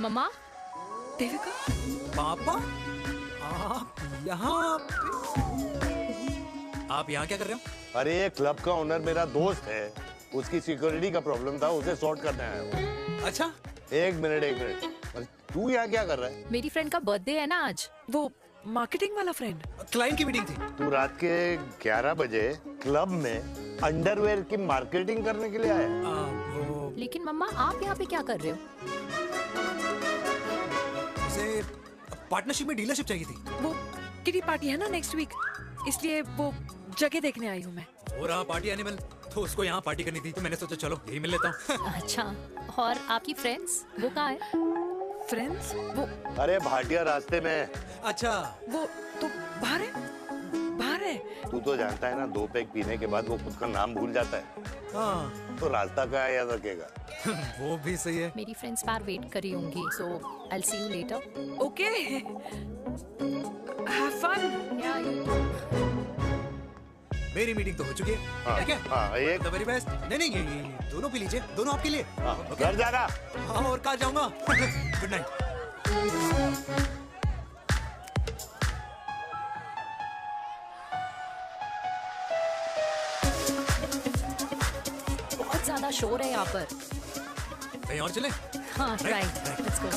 मम्मा। देविका। पापा आप यहाँ आप यहाँ क्या कर रहे हो? अरे ये क्लब का ओनर मेरा दोस्त है, उसकी सिक्योरिटी का प्रॉब्लम था, उसे सॉर्ट करने आया हूँ। अच्छा, एक मिनट। अरे तू यहाँ क्या कर रहा है? मेरी फ्रेंड का बर्थडे है ना आज। वो मार्केटिंग वाला फ्रेंड। क्लाइंट की मीटिंग थी। तू रात के 11 बजे क्लब में अंडरवेयर की मार्केटिंग करने के लिए आया? लेकिन मम्मा आप यहाँ पे क्या कर रहे हो? उसे पार्टनरशिप में डीलरशिप चाहिए थी। वो किटी पार्टी है ना नेक्स्ट वीक, इसलिए वो जगह देखने आई हूँ मैं। हो रहा पार्टी एनिमल, तो उसको यहाँ पार्टी करनी थी, तो मैंने सोचा चलो यही मिल लेता हूँ। अच्छा, और आपकी फ्रेंड्स वो कहाँ है? फ्रेंड्स वो अरे भाटिया रास्ते में। अच्छा, वो तो बाहर है। तू तो जानता है ना, 2 पैक पीने के बाद वो खुद का नाम भूल जाता है। हाँ। तो रास्ता का याद रखेगा। वो भी सही है। मेरी फ्रेंड्स बाहर वेट कर रही होंगी, so I'll see you later. Okay. Have fun. मेरी मीटिंग तो हो चुकी है। हाँ, ठीक है? हाँ, एक The very best. नहीं ये दोनों पी लीजिए, दोनों आपके लिए। घर जाना। हाँ, और कहाँ जाऊँगा? Good night. बहुत ज्यादा शोर है यहाँ पर। कहीं और चले? हाँ, right. Let's go.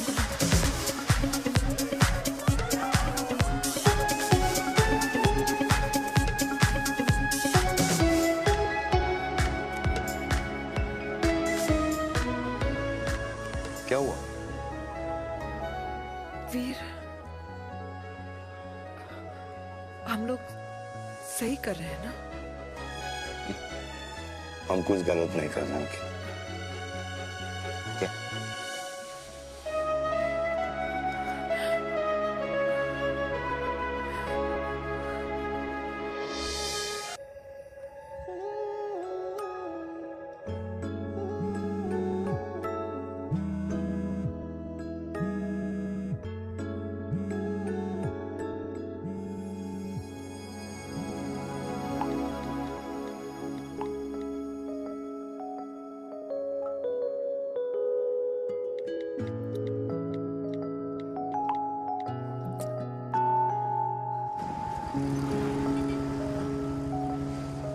क्या हुआ? वीर, हम लोग सही कर रहे हैं ना? हम कुछ गलत नहीं कर रहे हैं। क्या?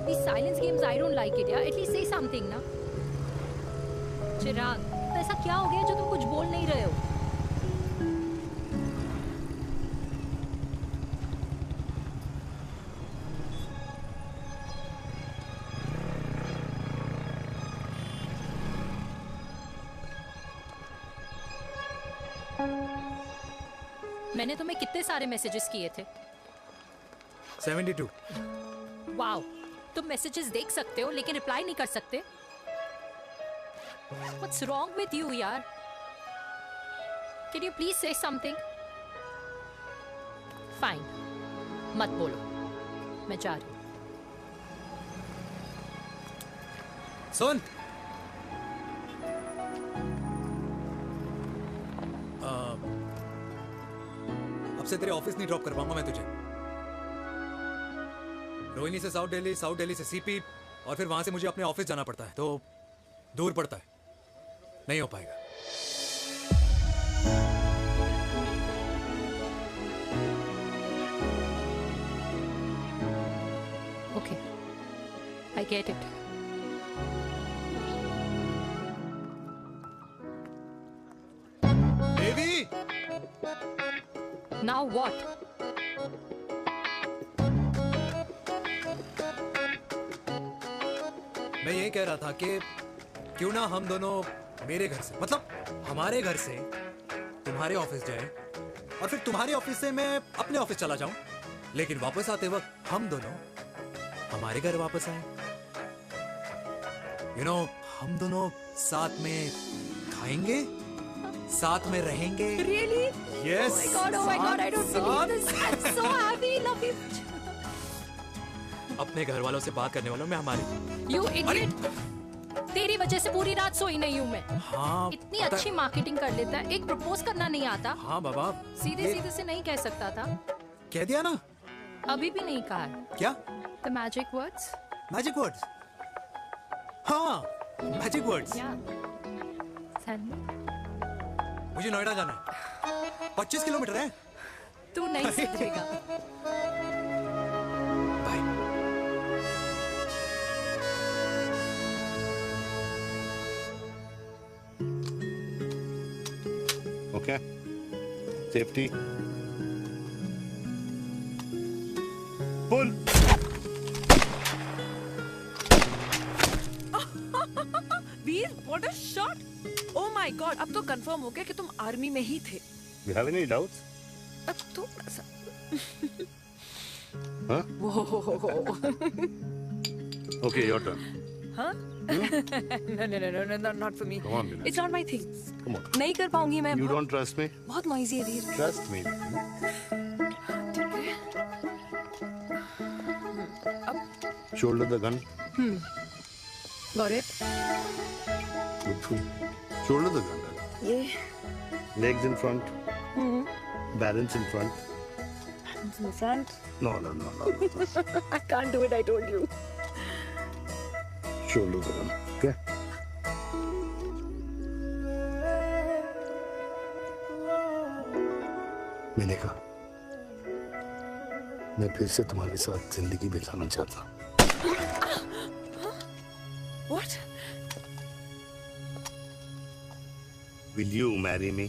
These silence games, I don't like it, यार. At least say something, ना. चिराग, तो ऐसा क्या हो गया जो तुम कुछ बोल नहीं रहे हो? मैंने तुम्हें कितने सारे मैसेजेस किए थे? 72। वाओ, तुम मैसेजेस देख सकते हो लेकिन रिप्लाई नहीं कर सकते? What's wrong with you, यार? Can you please say something? Fine, मत बोलो, मैं जा रही हूँ। सुन, अब से तेरे ऑफिस नहीं ड्रॉप कर पाऊंगा मैं तुझे। रोहिणी से साउथ दिल्ली से सीपी, और फिर वहां से मुझे अपने ऑफिस जाना पड़ता है, तो दूर पड़ता है, नहीं हो पाएगा। Okay. I get it. Devi, Now what? मैं ये कह रहा था कि क्यों ना हम दोनों मेरे घर से, मतलब हमारे घर से तुम्हारे ऑफिस जाए और फिर तुम्हारे ऑफिस से मैं अपने ऑफिस चला जाऊं, लेकिन वापस आते वक्त हम दोनों हमारे घर वापस आए। हम दोनों साथ में खाएंगे, साथ में रहेंगे। Really? Yes. Oh my God, I don't believe this. I'm so happy, love you. अपने घर वालों से बात करने वालों में हमारी। You idiot. तेरी वजह से पूरी रात सोई नहीं हूँ मैं। हाँ, इतनी अच्छी मार्केटिंग कर लेता है, एक प्रपोज करना नहीं आता। हाँ बाबा, सीधे सीधे से नहीं कह सकता था। कह दिया ना। अभी भी नहीं कहा है। क्या? The magic words. Magic words. हाँ, मैजिक वर्ड्स। मुझे नोएडा जाना है। 25 किलोमीटर है। तू नहीं समझेगा। Okay. Safety. Pull. Veer, what a shot! Oh my God, अब तो कंफर्म हो गया कि तुम आर्मी में ही थे। You have any doubts? अब थोड़ा सा। Huh? Okay, your turn. हाँ? No, not for me. Come on, Vinay. It's not my thing. Come on. नहीं कर पाऊंगी मैं। You don't trust me? बहुत noisy है वीर। Trust me. Shoulder the gun. Got it. Shoulder the gun. ये Legs in front. Balance in front. in front. No. I can't do it, I told you. Shoulder the gun. Okay. मैंने कहा मैं फिर से तुम्हारे साथ जिंदगी बिताना चाहता हूँ। What? Will you marry me?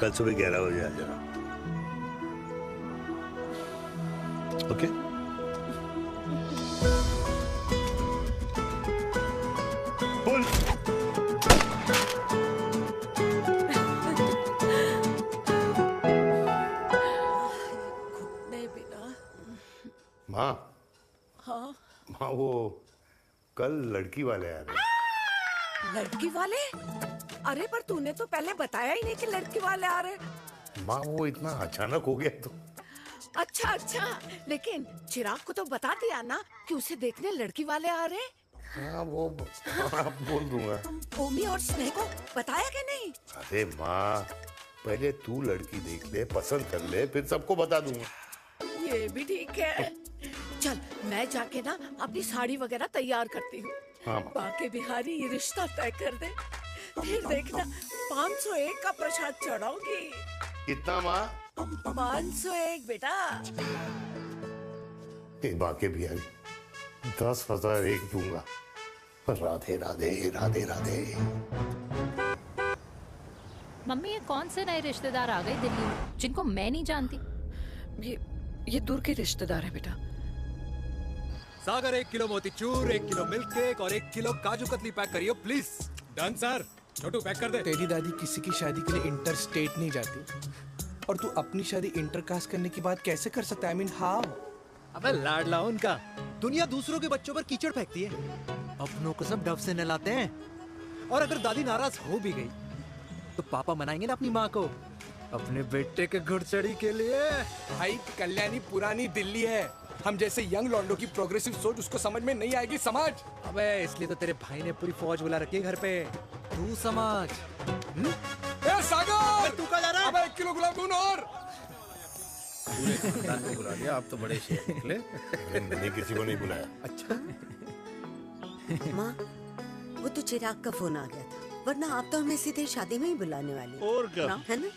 कल सुबह 11 बजे आ जाना। ओके? माँ, हाँ, माँ वो कल लड़की वाले आ रहे। लड़की वाले? अरे पर तूने तो पहले बताया ही नहीं कि लड़की वाले आ रहे। माँ वो इतना अचानक हो गया तो। अच्छा, लेकिन चिराग को तो बता दिया ना कि उसे देखने लड़की वाले आ रहे। हाँ वो बोल दूंगा। ओमी और स्नेह को बताया कि नहीं? अरे माँ पहले तू लड़की देख ले, पसंद कर ले, फिर सबको बता दूंगा। ये भी ठीक है। चल मैं जाके ना अपनी साड़ी वगैरह तैयार करती हूँ। हाँ, बाकी बिहारी ये रिश्ता तय कर दे, फिर देखना 501 का प्रसाद चढ़ाऊंगी। कितना माँ? 501 बेटा। बाकी बिहारी 10,001 दूंगा। राधे राधे राधे राधे। मम्मी ये कौन से नए रिश्तेदार आ गए दिल्ली में जिनको मैं नहीं जानती? ये दूर के रिश्तेदार है बेटा। Sagar 1 kilo motichoor, 1 kilo milk cake और 1 किलो काजू कतली पैक करियो please. Done sir. Chhotu pack कर दे। तेरी दादी किसी की शादी के लिए इंटर स्टेट नहीं जाती और तू अपनी शादी इंटर कास्ट करने की बात कैसे कर सकता है? I mean, how? अबे लाडला उनका। दुनिया दूसरों के बच्चों पर कीचड़ फेंकती है, अपनों को सब डब से नहलाते हैं। और अगर दादी नाराज हो भी गई तो पापा मनाएंगे ना अपनी माँ को अपने बेटे के घुड़चड़ी के लिए। भाई कल्याणी पुरानी दिल्ली है, हम जैसे यंग लॉन्डो की प्रोग्रेसिव सोच उसको समझ में नहीं आएगी। समझ? अबे इसलिए तो तेरे भाई ने पूरी फौज बुला रखी है घर पे, तू समझ। ए सागर, तू कहाँ जा रहा है? अबे 1 किलो गुलाब जामुन और। पूरे खानदान को बुला लिया, आप तो बड़े शेर निकले। मैंने किसी को नहीं बुलाया। अच्छा माँ वो तो चिराग का फोन आ गया था। वरना आप तो हमें सीधे शादी में ही बुलाने वाले। और क्या? ना, है ना?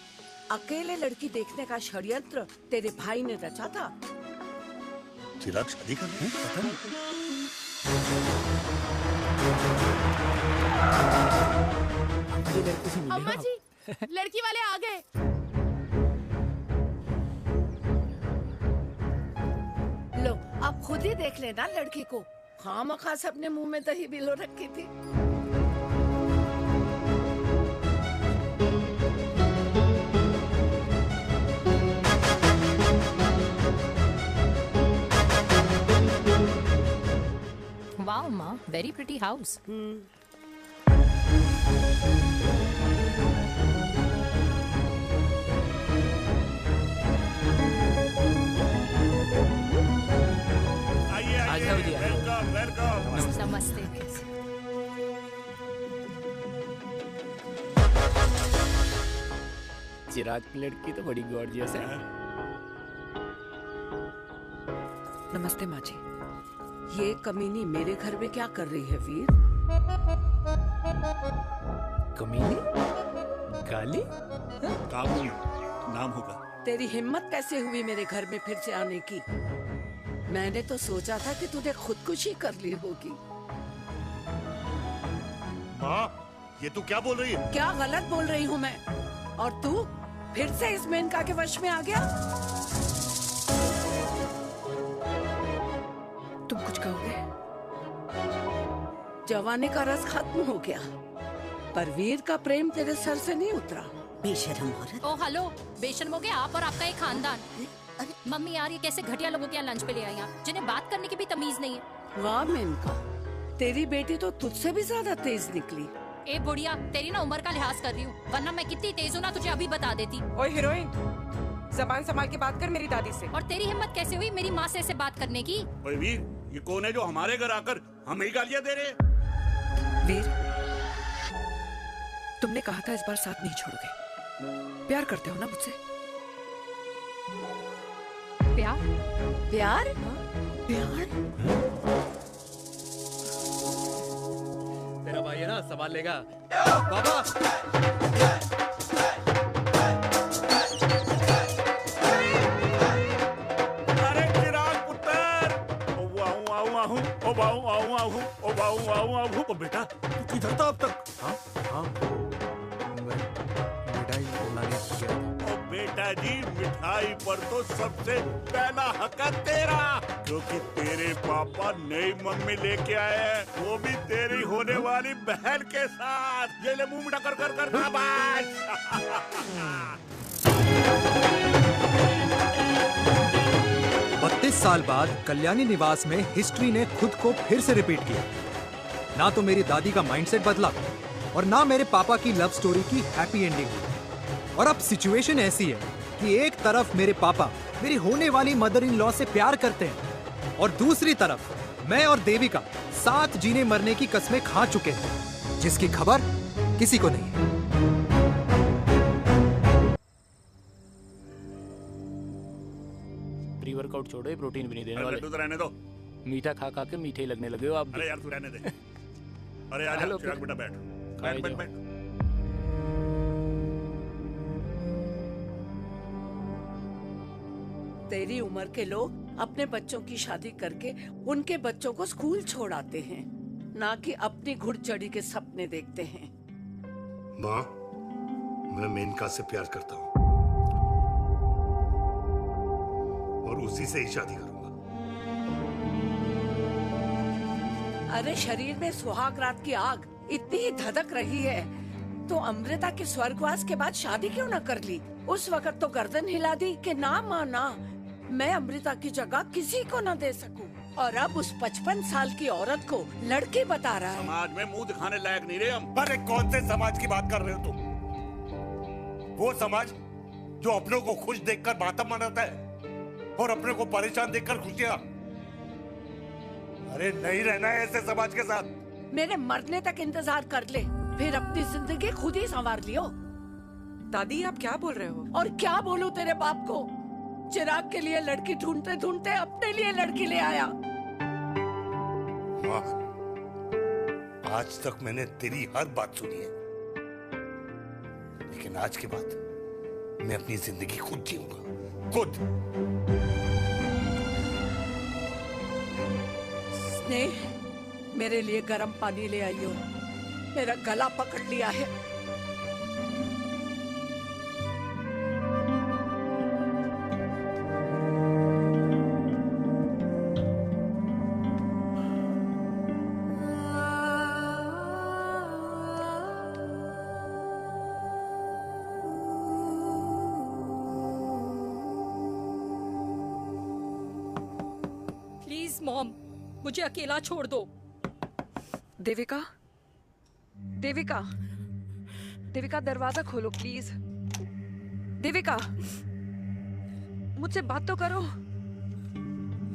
अकेले लड़की देखने का षड्यंत्र तेरे भाई ने रचा था। चिराग शादी कर रहे हैं? पता नहीं। अम्मा जी, लड़की वाले आ गए। लो, अब खुद ही देख लेना लड़की को। खामखा से अपने मुंह में दही बिलो रखी थी। वाओ माँ, वेरी प्रिटी हाउस। आइए वेलकम वेलकम। नमस्ते। चिराग की लड़की तो बड़ी गॉर्जियस है। नमस्ते माँ जी। ये कमीनी मेरे घर में क्या कर रही है वीर? कमीनी? गाली? काबू नाम होगा। तेरी हिम्मत कैसे हुई मेरे घर में फिर से आने की? मैंने तो सोचा था कि तूने खुदकुशी कर ली होगी। माँ, ये तू क्या बोल रही है? क्या गलत बोल रही हूँ मैं? और तू फिर से इस मेनका के वश में आ गया? तुम कुछ कहोगे? जवानी का रस खत्म हो गया, पर वीर का प्रेम तेरे सर से नहीं उतरा। बेशरम औरत। ओ हेलो, बेशर्म हो गए आप और आपका एक खानदान। मम्मी यार, ये कैसे घटिया लोगों के यहाँ लंच पे ले आई आप, जिन्हें बात करने की भी तमीज नहीं है। वाह मेनका, तेरी बेटी तो तुझसे भी ज्यादा तेज निकली। ए बुढ़िया, तेरी ना उम्र का लिहाज कर रही हूँ, वरना मैं कितनी तेज हूँ ना तुझे अभी बता देती। ओए हीरोइन, जबान संभाल के बात कर मेरी दादी से। और तेरी हिम्मत कैसे हुई मेरी माँ से ऐसे बात करने की? ओए वीर, ये कौन है जो हमारे घर आकर हमें ही गालियां दे रहे? वीर, तुमने कहा था इस बार साथ नहीं छोड़ोगे। प्यार करते हो ना मुझसे? प्यार? प्यार? प्यार? तेरा भाई है ना, संभाल लेगा। बाबा! अरे चिराग पुत्र! ओ बाऊ, ओ बेटा, तू किधर था अब तक? हाँ? मिठाई लाने गया था। ओ बेटा जी, मिठाई पर तो सबसे पहला हक है तेरा, क्योंकि तेरे पापा नई मम्मी लेके आए हैं, वो भी तेरी होने वाली बहन के साथ। ये ले मुंह मीठा कर कर कर शाबाश। 32 साल बाद कल्याणी निवास में हिस्ट्री ने खुद को फिर से रिपीट किया। ना तो मेरी दादी का माइंडसेट बदला और ना मेरे पापा की लव स्टोरी की हैप्पी एंडिंग हुई। और अब सिचुएशन ऐसी है कि एक तरफ मेरे पापा मेरी होने वाली मदर इन लॉ से प्यार करते हैं और दूसरी तरफ मैं और देविका साथ जीने मरने की कस्में खा चुके हैं, जिसकी खबर किसी को नहीं है। प्री वर्कआउट छोड़ो, प्रोटीन भी नहीं देने वाले। तू तो रहने दो। मीठा खा खा के मीठे ही लगने लगे हो आप। अरे यार तू रहने दे। अरे आजा चिराग बेटा, बैठ बैठ बैठ बैठ। तेरी उम्र के लोग अपने बच्चों की शादी करके उनके बच्चों को स्कूल छोड़ आते हैं, ना कि अपनी घुड़चढ़ी के सपने देखते हैं। माँ, मैं मेनका से प्यार करता हूँ और उसी से ही शादी करूंगा। अरे शरीर में सुहाग रात की आग इतनी ही धधक रही है तो अमृता के स्वर्गवास के बाद शादी क्यों न कर ली? उस वक्त तो गर्दन हिला दी कि ना माना, मैं अमृता की जगह किसी को न दे सकूं। और अब उस 55 साल की औरत को लड़की बता रहा है। समाज में मुंह दिखाने लायक नहीं रहे हम। अरे कौन से समाज की बात कर रहे हो तुम? वो समाज जो अपनों को खुश देखकर मातम मनाता है और अपने को परेशान देखकर खुशियां। अरे नहीं रहना है ऐसे समाज के साथ। मेरे मरने तक इंतजार कर ले, फिर अपनी जिंदगी खुद ही संवार लियो। दादी आप क्या बोल रहे हो? और क्या बोलूं तेरे बाप को? चिराग के लिए लड़की ढूंढते ढूंढते अपने लिए लड़की ले आया। माँ, आज तक मैंने तेरी हर बात सुनी है, लेकिन आज के बाद मैं अपनी जिंदगी खुद जीऊंगा, खुद। स्नेह, मेरे लिए गर्म पानी ले आई हो, मेरा गला पकड़ लिया है। प्लीज मॉम, मुझे अकेला छोड़ दो। देविका, देविका, देविका दरवाजा खोलो प्लीज। देविका, मुझसे बात तो करो।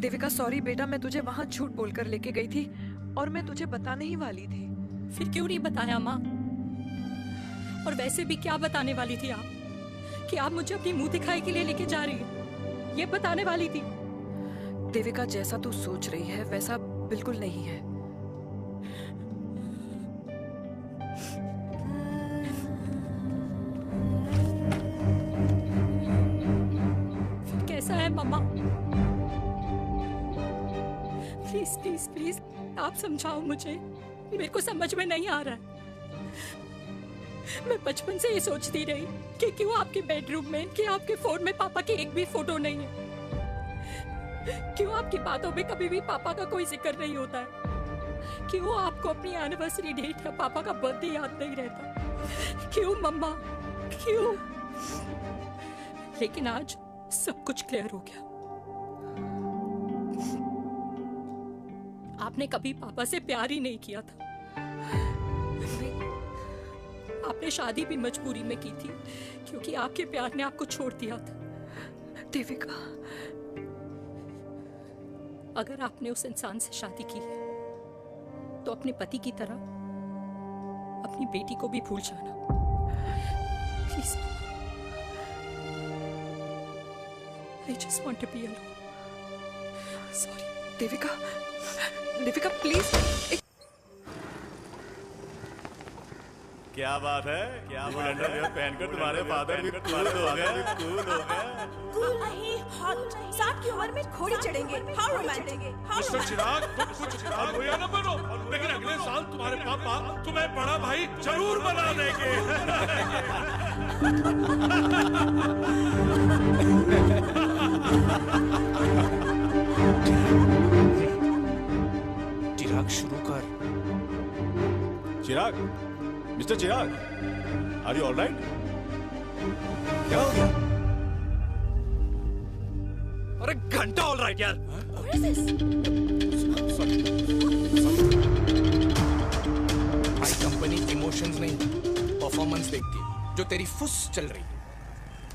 देविका सॉरी बेटा, मैं तुझे वहां झूठ बोलकर लेके गई थी और मैं तुझे बताने ही वाली थी। फिर क्यों नहीं बताया माँ? और वैसे भी क्या बताने वाली थी आप? कि आप मुझे अपनी मुंह दिखाई के लिए लेके जा रही है, ये बताने वाली थी। देविका, जैसा तू सोच रही है वैसा बिल्कुल नहीं है। फिर कैसा है मम्मा? प्लीज प्लीज प्लीज आप समझाओ मुझे, मेरे को समझ में नहीं आ रहा है। मैं बचपन से ये सोचती रही कि क्यों आपके बेडरूम में, कि आपके फोन में पापा की एक भी फोटो नहीं है, क्यों आपकी बातों में कभी भी पापा का कोई जिक्र नहीं होता है, क्यों आपको अपनी एनिवर्सरी डेट या पापा का बर्थडे याद नहीं रहता, क्यों मम्मा, क्यों? लेकिन आज सब कुछ क्लियर हो गया। आपने कभी पापा से प्यार ही नहीं किया था। आपने शादी भी मजबूरी में की थी क्योंकि आपके प्यार ने आपको छोड़ दिया था। देविका, अगर आपने उस इंसान से शादी की है तो अपने पति की तरह अपनी बेटी को भी भूल जाना please. I just want to be alone. Sorry. Devika, Devika please. क्या बात है? क्या बात है? पहनकर तुम्हारे फादर भी कूल हो गए, कूल हो गए। कूल हॉट, 60 की उम्र में घोड़ी चढ़ेंगे। हाउ रोमांटिक, मिस्टर चिराग, तुम कुछ चिराग भैया न बनो, लेकिन अगले साल तुम्हारे पापा तुम्हें बड़ा भाई जरूर बना देंगे। चिराग शुरू कर। Chirag, mister Chirag, are you alright? क्या हो गया? अरे घंटा ऑलराइट यार। भाई कंपनी इमोशंस नहीं परफॉर्मेंस देखती है, जो तेरी फुस चल रही है।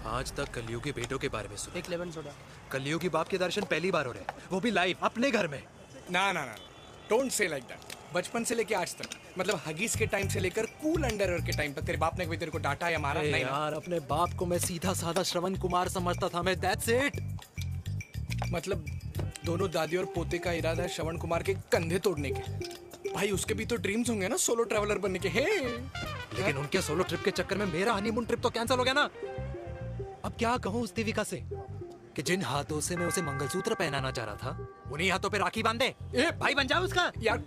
आज तक कलयुग के बेटों के बारे में सुना। एक लेमन सोडा। कलयुग की बाप के दर्शन पहली बार हो रहे हैं, वो भी लाइव अपने घर में। ना ना ना, डोंट से लाइक दैट। बचपन से लेके आज तक, मतलब हगीज के टाइम से लेकर कूल अंडरवेयर के टाइम तक तेरे बाप ने कभी तेरे को डांटा या मारा? नहीं यार, अपने बाप को मैं सीधा साधा श्रवण कुमार समझता था मैं, दैट्स इट। मतलब दोनों दादी और पोते का इरादा है श्रवण कुमार के कंधे तोड़ने के। भाई उसके भी तो ड्रीम्स होंगे ना सोलो ट्रैवलर बनने के। लेकिन उनके सोलो ट्रिप के चक्कर में मेरा हनीमून ट्रिप तो कैंसिल हो गया ना। अब क्या कहूँ उस देविका से कि जिन हाथों से मैं उसे मंगलसूत्र पहनाना चाह रहा था, उन्हीं हाथों पे राखी बांध दे। भाई बन जाओ उसका। यार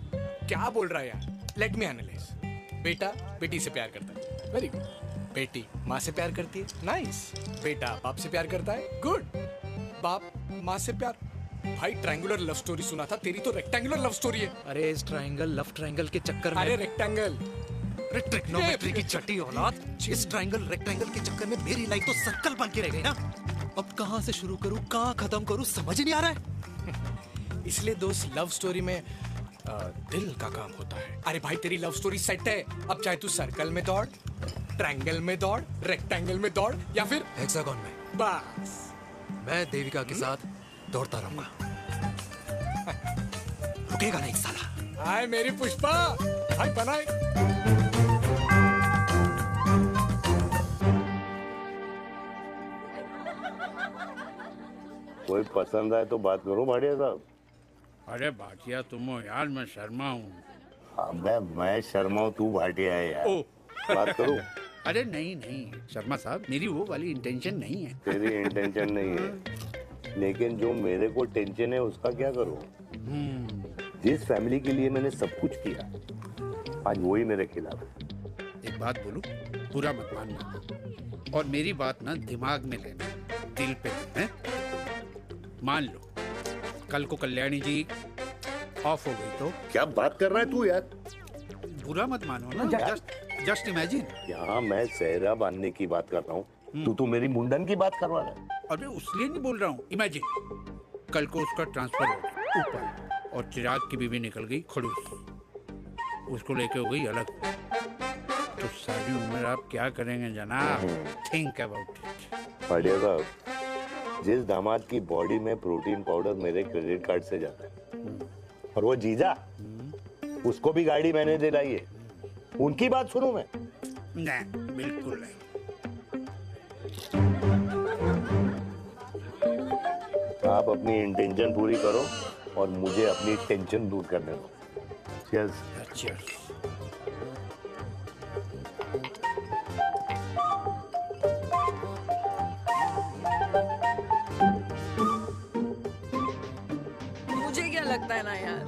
क्या बोल रहा है यार? Let me analyse. बेटा बेटी से प्यार करता है, वेरी गुड। बेटी माँ से प्यार करती है, नाइस। बेटा बाप से प्यार करता है, गुड। बाप माँ से प्यार। भाई ट्रायंगुलर लव स्टोरी सुना था, तेरी तो रेक्टेंगुलर लव स्टोरी है। अरे इस ट्रायंगल लव ट्रायंगल के चक्कर में, अरे रेक्टेंगल, अरे ट्रिग्नोमेट्री की छठी औलाद, इस ट्रायंगल रेक्टेंगल के चक्कर में मेरी लाइफ तो सर्कल बन के रह गई ना। अब कहाँ से शुरू करूँ, कहाँ खत्म करूँ, समझ ही नहीं आ रहा है। इसलिए दोस्त लव स्टोरी में दिल का काम होता है। अरे भाई तेरी लव स्टोरी सेट है, अब चाहे तू सर्कल में दौड़, ट्रायंगल में दौड़, रेक्टेंगल में दौड़ या फिर हेक्सागन में। बस मैं देविका के साथ दौड़ता रहूंगा, रुकेगा नहीं साला। हाय मेरी पुष्पा, भाई बनाए। कोई पसंद आए तो बात करो भाटिया साहब। अरे भाटिया तुम हो यार, मैं शर्मा हूँ। अबे मैं शर्मा हूँ, तू भाटिया है यार। बात करो। अरे नहीं नहीं शर्मा साहब, मेरी वो वाली इंटेंशन नहीं है। तेरी इंटेंशन नहीं है, लेकिन जो मेरे को टेंशन है उसका क्या करूं? जिस फैमिली के लिए मैंने सब कुछ किया, आज वही मेरे खिलाफ है। एक बात बोलूं, बुरा मत मानना, और मेरी बात ना दिमाग में लेना, दिल पे है। मान लो कल को कल्याणी जी ऑफ हो गई तो? क्या बात कर रहा है तू यार? बुरा मत मानो ना, जस्ट इमेजिन। यहाँ मैं सेहरा बांधने की बात कर रहा हूँ, तू तो मेरी मुंडन की बात करवा रहा है। अरे उसलिए नहीं बोल रहा हूँ, इमेजिन कल को उसका ट्रांसफर हो गया ऊपर और चिराग की बीवी निकल गई खड़ूस, उसको लेके हो गई अलग, तो सारी उम्र आप क्या करेंगे जनाब? Think about it. बढ़िया साहब, जिस दामाद की बॉडी में प्रोटीन पाउडर मेरे क्रेडिट कार्ड से जाता है, और वो जीजा, उसको भी गाड़ी मैंने दिलाई है, उनकी बात सुनूं मैं? नहीं, बिल्कुल नहीं। आप अपनी इंटेंशन पूरी करो और मुझे अपनी टेंशन दूर करने दो। Cheers. Cheers. मुझे क्या लगता है ना यार,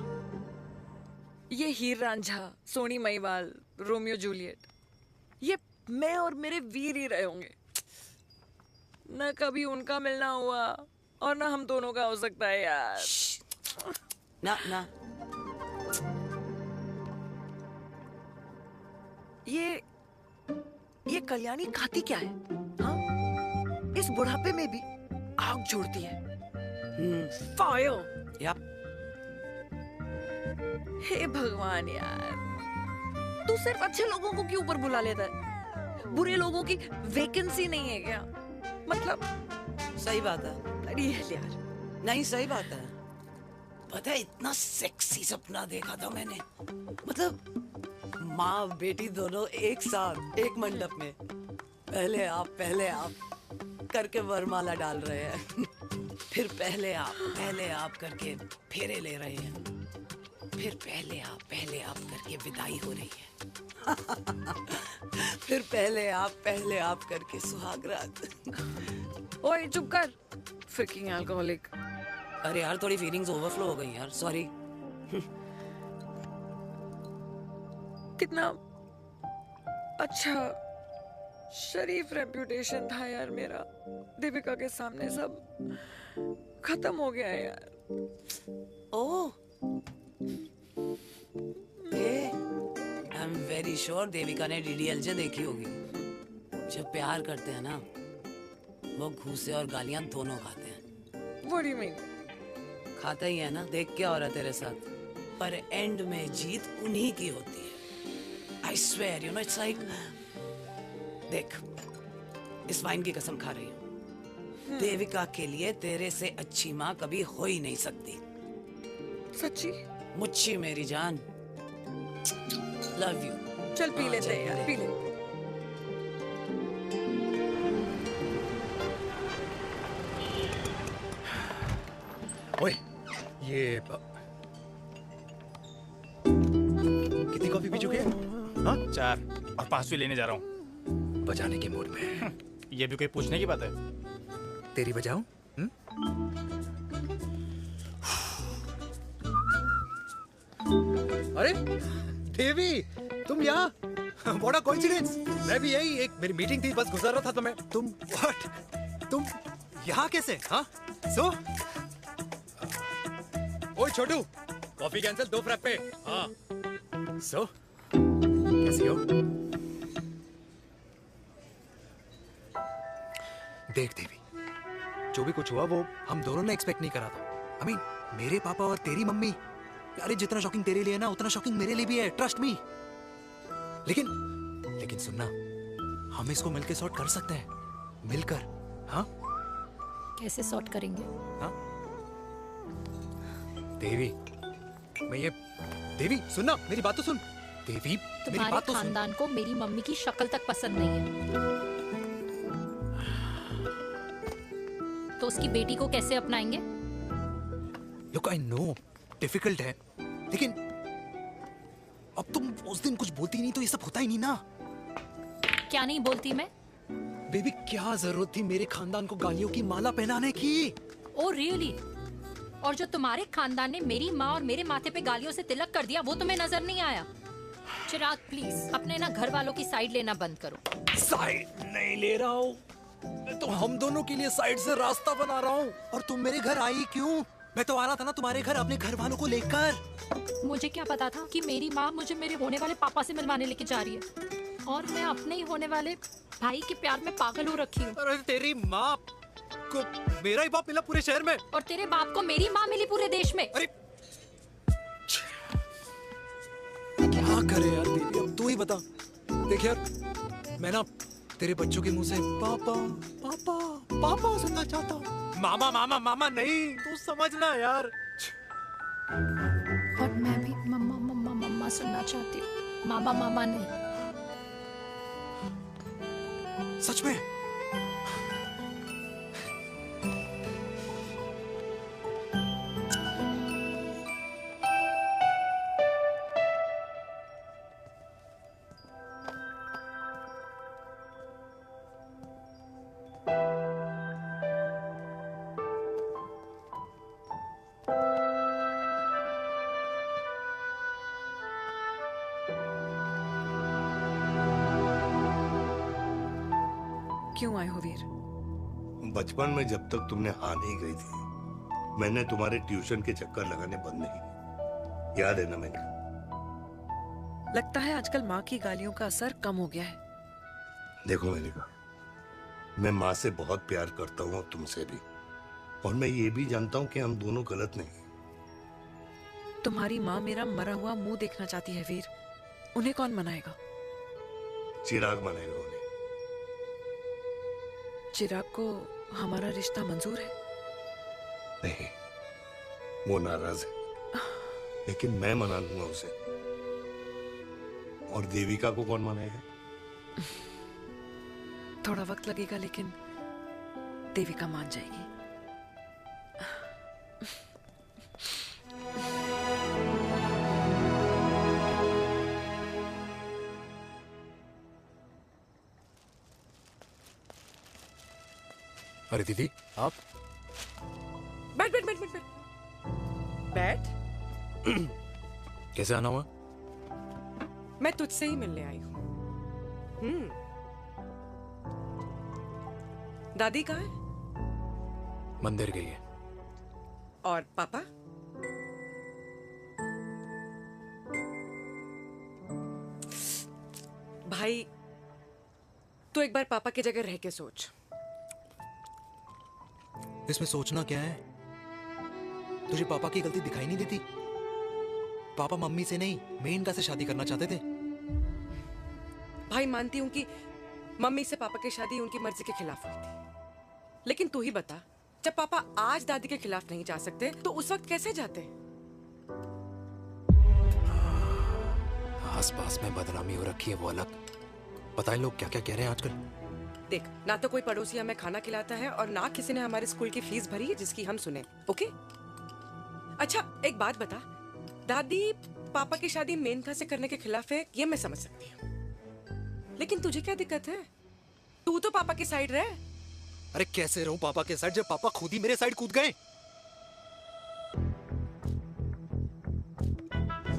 ये हीर रांझा, सोनी महिवाल, रोमियो जूलियट, ये मैं और मेरे वीर ही रहे होंगे। न कभी उनका मिलना हुआ और ना हम दोनों का हो सकता है यार। ना ना, ये कल्याणी खाती क्या है? हाँ? इस बुढ़ापे में भी आग जोड़ती है। फायर। या हे भगवान यार, तू सिर्फ अच्छे लोगों को क्यों ऊपर बुला लेता है? बुरे लोगों की वैकेंसी नहीं है क्या? मतलब सही बात है। अरे यार, नहीं सही बात है। पता है इतना सेक्सी सपना देखा था मैंने, मतलब माँ बेटी दोनों एक साथ एक मंडप में, पहले आप करके वरमाला डाल रहे हैं, फिर पहले आप करके फेरे ले रहे हैं, फिर पहले आप करके विदाई हो रही है, फिर पहले आप करके सुहागरात। ओए चुप कर, फ्रिकिंग अल्कोहलिक। अरे यार थोड़ी फीलिंग्स ओवरफ्लो हो गई यार, सॉरी। कितना अच्छा शरीफ रेप्यूटेशन था यार मेरा, देविका के सामने सब खत्म हो गया है यार। Oh, I am very sure Devika ने DDLJ देखी होगी। जब प्यार करते हैं ना, वो घूसे और गालियां दोनों खाते हैं। What do you mean? खाता ही है ना, देख क्या हो रहा है तेरे साथ, पर एंड में जीत उन्हीं की होती है। I swear, you know, it's like, देख, इस वाइन की कसम खा रही हूँ, देविका के लिए तेरे से अच्छी माँ कभी हो ही नहीं सकती। सच्ची? मुच्छी मेरी जान, लव यू। चल पी लेते हैं यार, पी ले। ओए, ये कितनी कॉफी पी चुके हैं? हाँ? 4 और 5वीं लेने जा रहा हूँ। बजाने के मूड में। ये भी कोई पूछने की बात है? तेरी बजाऊं? अरे देवी, तुम यहाँ? What a coincidence! मैं भी यही, एक मेरी मीटिंग थी, बस गुजर रहा था तो मैं। तुम यहाँ कैसे? हाँ? सो? ओए छोटू, कॉफी कैंसिल, 2 फ्रैप्पे। हाँ। सो? कैसी हो? देख देवी, जो भी कुछ हुआ वो हम दोनों ने एक्सपेक्ट नहीं करा था। I mean, मेरे पापा और तेरी मम्मी, अरे जितना शॉकिंग तेरे लिए ना, उतना शॉकिंग मेरे लिए भी है, ट्रस्ट मी। लेकिन सुनना, हम इसको मिलकर सॉर्ट कर सकते हैं, मिलकर। हाँ? कैसे सॉर्ट करेंगे? हाँ? देवी, देवी सुनना, मेरी बात तो सुन। देवी, मेरी बात तो सुन। खानदान को मेरी मम्मी की शक्ल तक पसंद नहीं है, तो उसकी बेटी को कैसे अपनाएंगे? Look, I know, डिफिकल्ट है, लेकिन अब तुम उस दिन कुछ बोलती नहीं तो ये सब होता ही नहीं ना। क्या नहीं बोलती मैं? बेबी क्या जरूरत थी मेरे खानदान को गालियों की माला पहनाने की? Oh really? और जो तुम्हारे खानदान ने मेरी माँ और मेरे माथे पे गालियों से तिलक कर दिया वो तुम्हें नजर नहीं आया? चिराग प्लीज अपने ना घर वालों की साइड लेना बंद करो। साइड नहीं ले रहा हूँ, मैं तो हम दोनों के लिए साइड से रास्ता बना रहा हूँ। और तुम मेरे घर आई क्यों? मैं तो आ रहा था ना तुम्हारे घर अपने घर वालों को लेकर। मुझे क्या पता था कि मेरी माँ मुझे मेरे होने वाले पापा से मिलवाने लेके जा रही है और मैं अपने ही होने वाले भाई के प्यार में पागल हो रखी हूँ। अरे तेरी माँ को मेरा ही बाप मिला पूरे शहर में और तेरे बाप को मेरी माँ मिली पूरे देश में। अरे क्या करे यार बेबी, अब तू ही बता। देख यार मैं ना तेरे बच्चों के मुंह से पापा पापा पापा सुनना चाहता हूँ। मामा मामा मामा नहीं, तू समझना यार। और मैं भी मम्मा मम्मा मम्मा सुनना चाहती हूँ, मामा मामा नहीं। सच में? क्यों आए हो वीर? बचपन में जब तक तुमने हाँ नहीं गई थी मैंने तुम्हारे ट्यूशन के चक्कर लगाने बंद नहीं किए, याद है ना मैंने? लगता है आजकल माँ की गालियों का असर कम हो गया है। देखो मेलिका, मैं माँ से बहुत प्यार करता हूँ और तुमसे भी, और मैं ये भी जानता हूँ कि हम दोनों गलत नहीं। तुम्हारी माँ मेरा मरा हुआ मुंह देखना चाहती है वीर, उन्हें कौन मनाएगा? चिराग मनाएगा उन्हें। चिराग को हमारा रिश्ता मंजूर है? नहीं, वो नाराज है, लेकिन मैं मना लूंगा उसे। और देविका को कौन मनाएगा? थोड़ा वक्त लगेगा लेकिन देविका मान जाएगी। अरे दीदी आप बैठ बैठ बैठ बैठ बैठ। कैसे आना हुआ? मैं तुझसे ही मिलने आई हूँ। दादी कहाँ है? मंदिर गई है। और पापा? भाई तू एक बार पापा की जगह रह के सोच। इसमें सोचना क्या है? तुझे पापा की गलती दिखाई नहीं देती? पापा मम्मी से नहीं मेनका से शादी करना चाहते थे। भाई मानती हूं कि मम्मी से पापा की शादी उनकी मर्जी के खिलाफ हुई थी, लेकिन तू ही बता, जब पापा आज दादी के खिलाफ नहीं जा सकते तो उस वक्त कैसे जाते? आस पास में बदनामी हो रखी है वो अलग। पता है लोग क्या क्या कह रहे हैं आजकल? देख, ना तो कोई पड़ोसी हमें खाना खिलाता है और ना किसी ने हमारे स्कूल की फीस भरी है जिसकी हम सुने। ओके? अच्छा एक बात बता, दादी पापा की शादी मेनका से करने के खिलाफ है, ये मैं समझ सकती हूँ, लेकिन तुझे क्या दिक्कत है? तू तो पापा की साइड रहे। अरे कैसे रहूं पापा के साइड जब पापा खुद ही मेरे साइड कूद गए?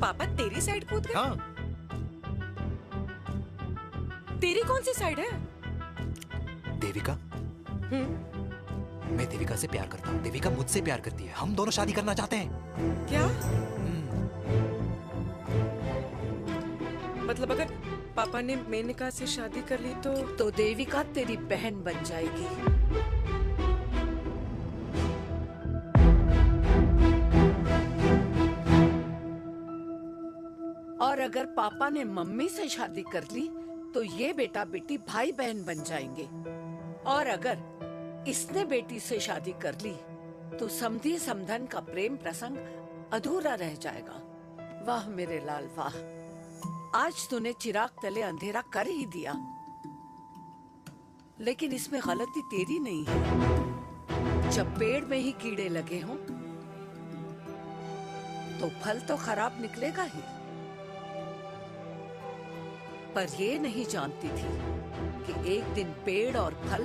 पापा तेरी साइड कूद गए? हाँ। तेरी कौन सी साइड है? देविका। मैं देविका से प्यार करता हूँ, देविका मुझसे प्यार करती है, हम दोनों शादी करना चाहते हैं। क्या? मतलब अगर पापा ने मेनका से शादी कर ली तो देविका तेरी बहन बन जाएगी। और अगर पापा ने मम्मी से शादी कर ली तो ये बेटा बेटी भाई बहन बन जाएंगे। और अगर इसने बेटी से शादी कर ली तो समधी समधन का प्रेम प्रसंग अधूरा रह जाएगा। वाह मेरे लाल वाह, आज तूने चिराग तले अंधेरा कर ही दिया, लेकिन इसमें गलती तेरी नहीं है। जब पेड़ में ही कीड़े लगे हों तो फल तो खराब निकलेगा ही। पर ये नहीं जानती थी कि एक दिन पेड़ और फल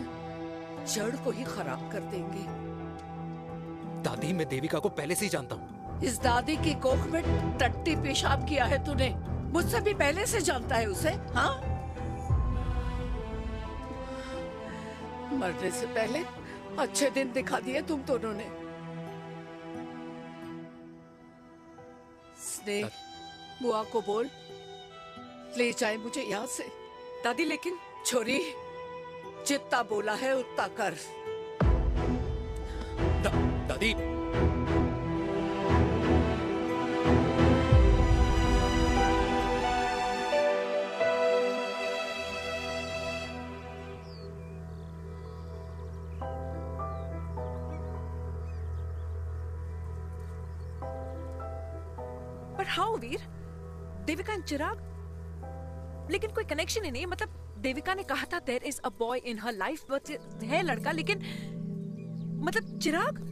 जड़ को ही खराब कर देंगे। दादी, मैं देविका को पहले से ही जानता हूँ। इस दादी की कोख में टट्टी पेशाब किया है तूने। मुझसे भी पहले से जानता है उसे, हाँ? मरने से पहले अच्छे दिन दिखा दिए तुम दोनों ने। स्नेह, बुआ को बोल ले जाए मुझे यहाँ से। दादी लेकिन छोरी, जितना बोला है उतना कर। दादी, पर हाउ वीर? देविका एंड चिराग, लेकिन कोई कनेक्शन ही नहीं। मतलब देविका ने कहा था there is a boy in her life, but है लड़का, लेकिन मतलब Chirag,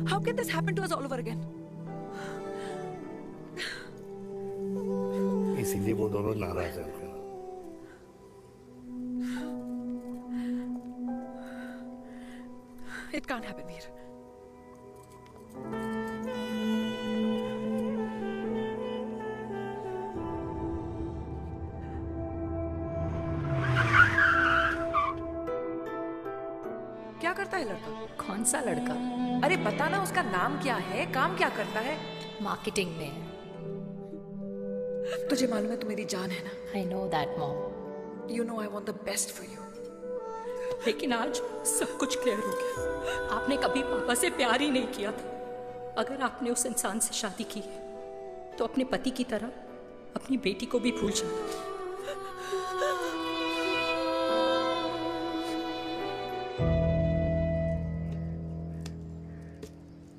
how can this happen to us all over again? इसीलिए वो दोनों नाराज हैं। It can't happen Veer. क्या करता है लड़का? कौन सा लड़का? अरे बता ना, उसका नाम क्या है, काम क्या करता है? मार्केटिंग में है। तुझे मालूम है तू मेरी जान है ना? I know that mom. You know I want the best for you. लेकिन आज सब कुछ क्लियर हो गया। आपने कभी पापा से प्यार ही नहीं किया था। अगर आपने उस इंसान से शादी की है तो अपने पति की तरह अपनी बेटी को भी भूल जाना।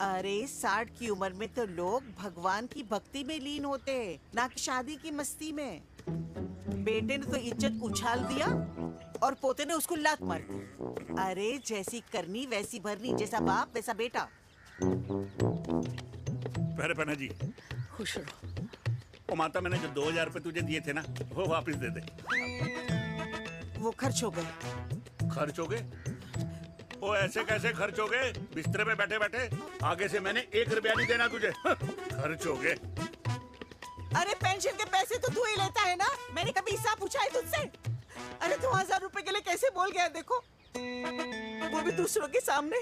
अरे 60 की उम्र में तो लोग भगवान की भक्ति में लीन होते हैं, ना कि शादी की मस्ती में। बेटे ने तो इज्जत उछाल दिया और पोते ने उसको लात मार दी। अरे जैसी करनी वैसी भरनी, जैसा बाप वैसा बेटा। पहले पन्ना जी, खुश रहो। ओ माता, मैंने जो 2000 रुपए तुझे दिए थे ना, वो वापस दे दे। वो खर्च हो गए। खर्च हो गए? ओ ऐसे कैसे खर्च हो गए? बिस्तर में बैठे बैठे। आगे से मैंने 1 रुपया नहीं देना तुझे। खर्च हो गए। अरे पेंशन के पैसे तो तू ही लेता है ना, मैंने कभी हिसाब पूछा है तुझसे? अरे 2000 रुपए के लिए कैसे बोल गया देखो, वो भी दूसरों के सामने।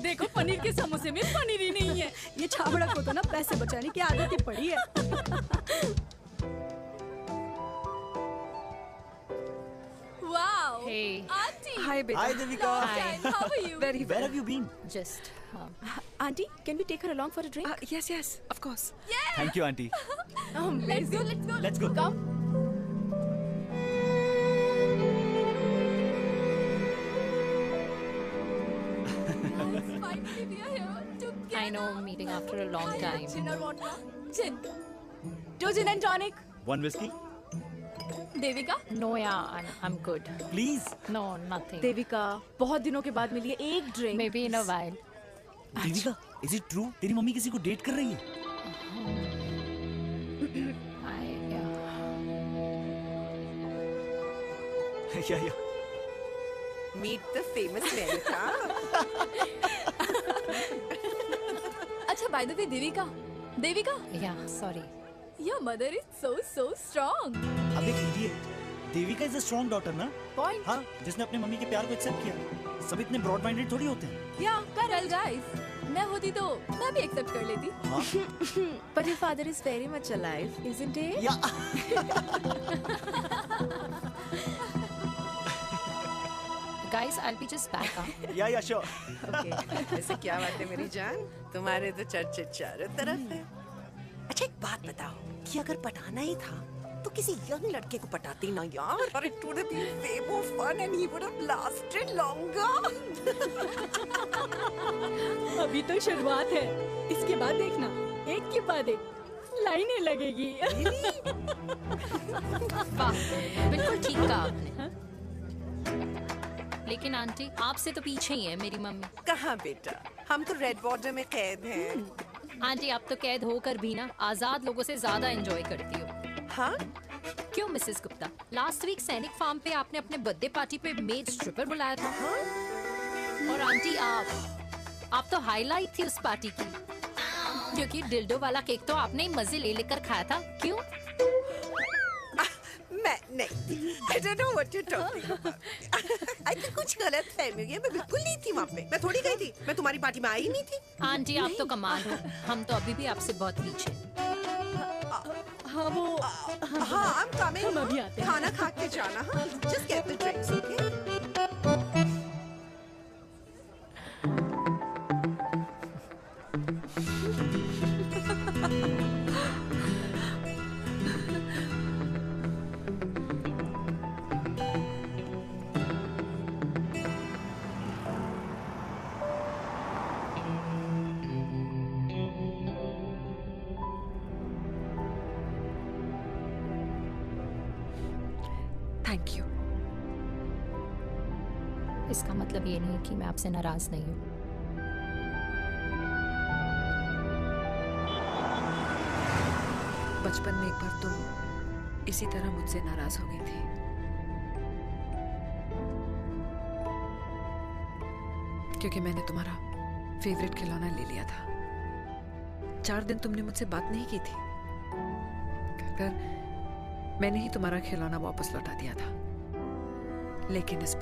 देखो पनीर के समोसे में पनीर ही नहीं है। ये छाबड़ा को तो ना पैसे बचाने की आदत ही पड़ी है। Wow. Hey. Auntie. Hi, beta. Hi, Devika. Hi. How are you? Very well. Where have you been? Just Auntie, can we take her along for a drink? Yes, yes, of course. Yeah. Thank you, auntie. Let's go. Let's go. Let's go. Come. Finally, we are here together. I know, meeting after a long time. Gin or vodka? Gin. 2 gin and tonic. 1 whiskey? Devika? No, yeah, I'm good. Please. No, nothing. Devika, बहुत दिनों के बाद मिली है, एक drink. Maybe in a while. Devika, is it true? तेरी mummy किसी को date कर रही है? Yeah. Meet the famous America. अच्छा, by the way, Devika? Yeah, sorry. Your mother is so strong. अब एक idiot. Devika is a strong daughter ना? Point. हाँ, जिसने अपने मम्मी के प्यार को एक्सेप्ट किया। सब इतने ब्रॉड माइंडेड थोड़ी होते हैं। Yeah, correct guys. मैं होती तो मैं भी एक्सेप्ट कर लेती। हाँ? But your father is very much alive, isn't he? Yeah. Guys, I'll be just back. Yeah, sure. Okay. ऐसे क्या बात है मेरी जान? तुम्हारे तो चर्चे चारों तरफ है। अच्छा एक बात बताओ, कि अगर पटाना ही था तो किसी यंग लड़के को पटाती ना यार। अरे it would have been way more fun and he would have lasted longer. अभी तो शुरुआत है, इसके बाद देखना, एक के बाद एक लाइनें लगेगी। वाह, बिल्कुल ठीक कहा आपने। लेकिन आंटी आपसे तो पीछे ही है मेरी मम्मी। कहाँ बेटा, हम तो रेड बॉर्डर में कैद हैं। आंटी आप तो कैद होकर भी ना आजाद लोगों से ज्यादा एंजॉय करती हो। हाँ? क्यों मिसेस गुप्ता, लास्ट वीक सैनिक फार्म पे आपने अपने बर्थडे पार्टी पे मेड स्ट्रिपर बुलाया था। और आंटी आप तो हाईलाइट थी उस पार्टी की, क्योंकि डिल्डो वाला केक तो आपने ही मजे ले लेकर खाया था। क्यों? मैं नहीं, I don't know what you're talking about. I think कुछ गलत फहमी हुई है, मैं बिल्कुल नहीं थी वहाँ पे। मैं थोड़ी गई थी, मैं तुम्हारी पार्टी में आई नहीं थी। आंटी आप तो कमाल हो, हम तो अभी भी आपसे बहुत पीछे। हाँ वो हाँ I'm coming। हम अभी आते हैं। खाना खा के जाना। हाँ just get the drinks, okay? Thank you. इसका मतलब ये नहीं कि मैं आपसे नाराज नहीं हूँ। बचपन में एक बार तुम इसी तरह मुझसे नाराज हो गई थी। क्योंकि मैंने तुम्हारा फेवरेट खिलौना ले लिया था। 4 दिन तुमने मुझसे बात नहीं की थी। कहकर मैंने ही तुम्हारा खिलौना वापस लौटा दिया था। लेकिन इस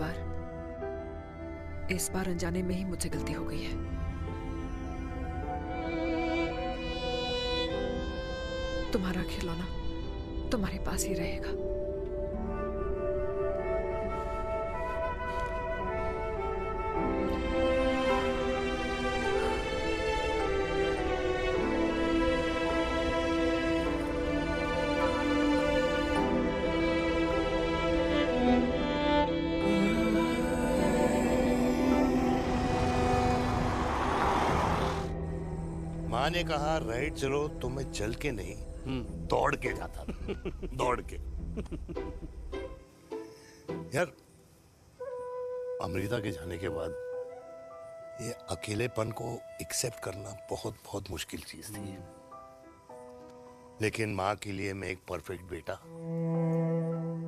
बार अनजाने में ही मुझसे गलती हो गई है। तुम्हारा खिलौना तुम्हारे पास ही रहेगा। माँ ने कहा राइट चलो, तो मैं चल के नहीं दौड़ के जाता था। दौड़ के। यार अमृता के जाने के बाद ये अकेलेपन को एक्सेप्ट करना बहुत बहुत मुश्किल चीज थी। लेकिन माँ के लिए मैं एक परफेक्ट बेटा,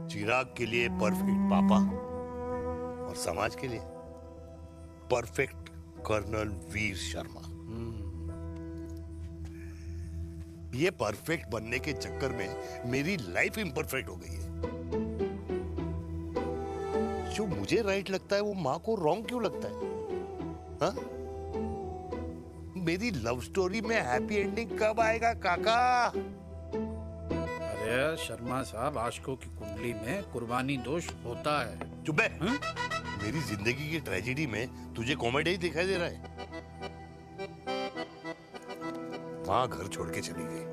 चिराग के लिए परफेक्ट पापा और समाज के लिए परफेक्ट कर्नल वीर शर्मा। ये परफेक्ट बनने के चक्कर में मेरी लाइफ इम्परफेक्ट हो गई है। जो मुझे राइट लगता है वो माँ को रॉन्ग क्यों लगता है? हाँ? मेरी लव स्टोरी में हैप्पी एंडिंग कब आएगा काका? अरे शर्मा साहब, आशिकों की कुंडली में कुर्बानी दोष होता है। चुप है। मेरी जिंदगी की ट्रेजेडी में तुझे कॉमेडी ही दिखाई दे रहा है। माँ घर छोड़ के चली गई।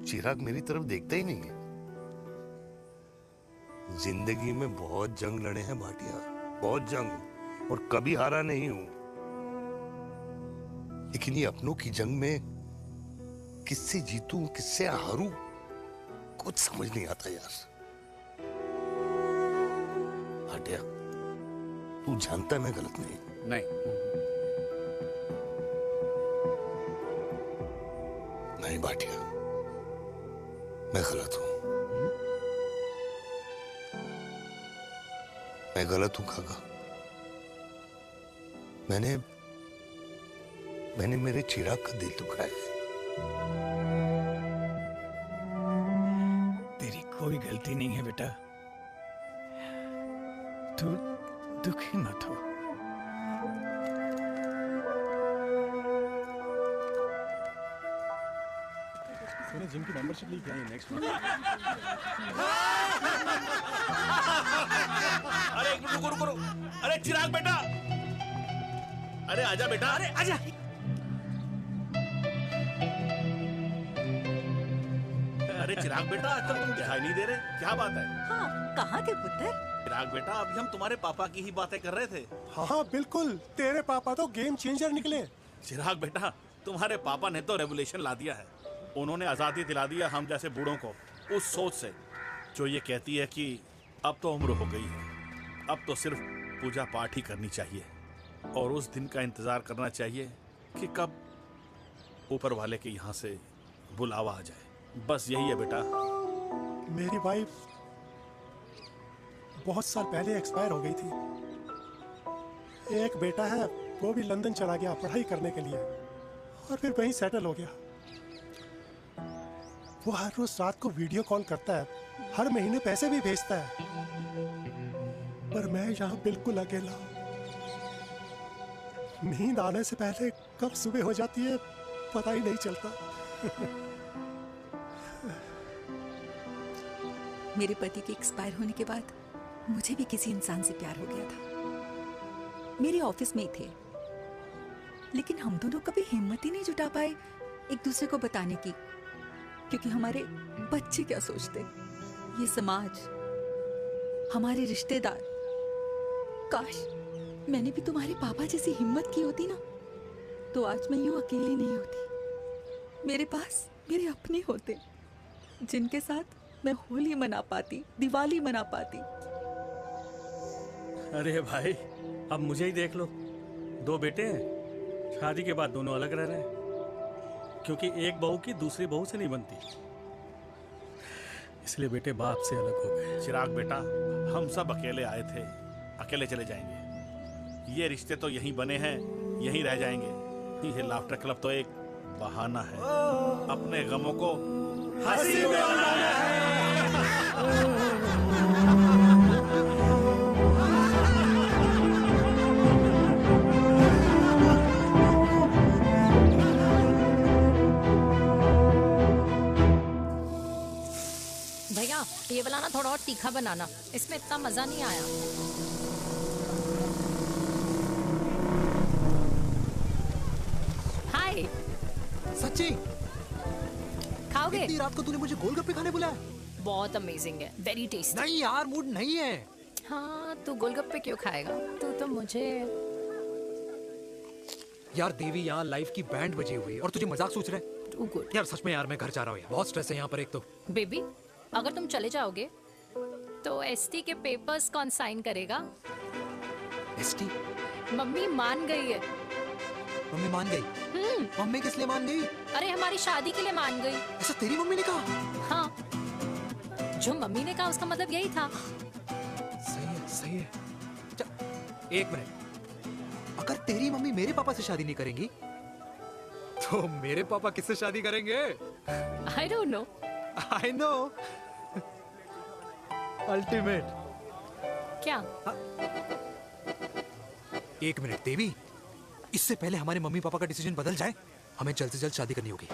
चिराग मेरी तरफ देखता ही नहीं है। जिंदगी में बहुत जंग लड़े हैं भाटिया, बहुत जंग, और कभी हारा नहीं हूं। लेकिन ये अपनों की जंग में किससे जीतूं, किससे हारूं, कुछ समझ नहीं आता यार। भाटिया, तू जानता है मैं गलत नहीं। नहीं भाटिया, मैं गलत हूं। मैं गलत हूं काका। मैंने मेरे चिराग का दिल दुखाया है। तेरी कोई गलती नहीं है बेटा, तू दुखी मत हो। मैंने जिम की मेंबरशिप ली क्या है नेक्स्ट मंथ? अरे रुको। अरे चिराग बेटा, अरे आजा बेटा, अरे आजा। अरे चिराग बेटा, आजकल तुम दिखाई नहीं दे रहे, क्या बात है? हाँ, कहाँ थे पुत्र? चिराग बेटा, अभी हम तुम्हारे पापा की ही बातें कर रहे थे। हाँ बिल्कुल, तेरे पापा तो गेम चेंजर निकले। चिराग बेटा, तुम्हारे पापा ने तो रेवोल्यूशन ला दिया है। उन्होंने आजादी दिला दिया हम जैसे बूढ़ों को, उस सोच से जो ये कहती है कि अब तो उम्र हो गई है। अब तो सिर्फ पूजा पाठ ही करनी चाहिए और उस दिन का इंतजार करना चाहिए कि कब ऊपर वाले के यहाँ से बुलावा आ जाए। बस यही है बेटा। मेरी वाइफ बहुत साल पहले एक्सपायर हो गई थी। एक बेटा है, वो भी लंदन चला गया पढ़ाई करने के लिए और फिर वहीं सेटल हो गया। वो हर रोज रात को वीडियो कॉल करता है, हर महीने पैसे भी भेजता है, पर मैं यहाँ बिल्कुल अकेला हूँ। नींद आने से पहले कब सुबह हो जाती है पता ही नहीं चलता। मेरे पति के एक्सपायर होने के बाद मुझे भी किसी इंसान से प्यार हो गया था। मेरे ऑफिस में ही थे, लेकिन हम दोनों कभी हिम्मत ही नहीं जुटा पाए एक दूसरे को बताने की, क्योंकि हमारे बच्चे क्या सोचते, ये समाज, हमारे रिश्तेदार। काश मैंने भी तुम्हारे पापा जैसी हिम्मत की होती ना, तो आज मैं यूं अकेली नहीं होती। मेरे पास मेरे अपने होते जिनके साथ मैं होली मना पाती, दिवाली मना पाती। अरे भाई, अब मुझे ही देख लो, 2 बेटे हैं, शादी के बाद दोनों अलग रह रहे हैं, क्योंकि एक बहू की दूसरी बहू से नहीं बनती, इसलिए बेटे बाप से अलग हो गए। चिराग बेटा, हम सब अकेले आए थे, अकेले चले जाएंगे। ये रिश्ते तो यहीं बने हैं, यहीं रह जाएंगे। ये लाफ्टर क्लब तो एक बहाना है अपने गमों को हंसी में बनाना भैया ये वाला ना थोड़ा और तीखा बनाना, इसमें इतना मजा नहीं आया। हाय, सच्ची खाओगे? इतनी रात को तूने मुझे गोलगप्पे खाने बुलाया? बहुत अमेजिंग है, वेरी टेस्टी। नहीं यार, मूड नहीं है। हाँ, तू गोलगप्पे क्यों खाएगा? तू तो मुझे। यार देवी, यहाँ लाइफ की बैंड बजी हुई और तुझे मजाक सोच रहे हैं? यार सच में यार, मैं घर जा रहा हूँ यार, बहुत स्ट्रेस है यहाँ पर। एक तो बेबी, अगर तुम चले जाओगे तो एसटी के पेपर्स कौन साइन करेगा? एसटी? मम्मी मान गई है। मम्मी मान गई? मम्मी किस लिए मान गई? अरे हमारी शादी के लिए मान गई। ऐसा तेरी मम्मी ने कहा? हाँ, जो मम्मी ने कहा उसका मतलब यही था। सही है, सही है। एक मिनट, अगर तेरी मम्मी मेरे पापा से शादी नहीं करेंगी तो मेरे पापा किससे शादी करेंगे? I don't know. I know. Ultimate. क्या? एक मिनट देवी, इससे पहले हमारे मम्मी पापा का डिसीजन बदल जाए, हमें जल्द से जल्द शादी करनी होगी।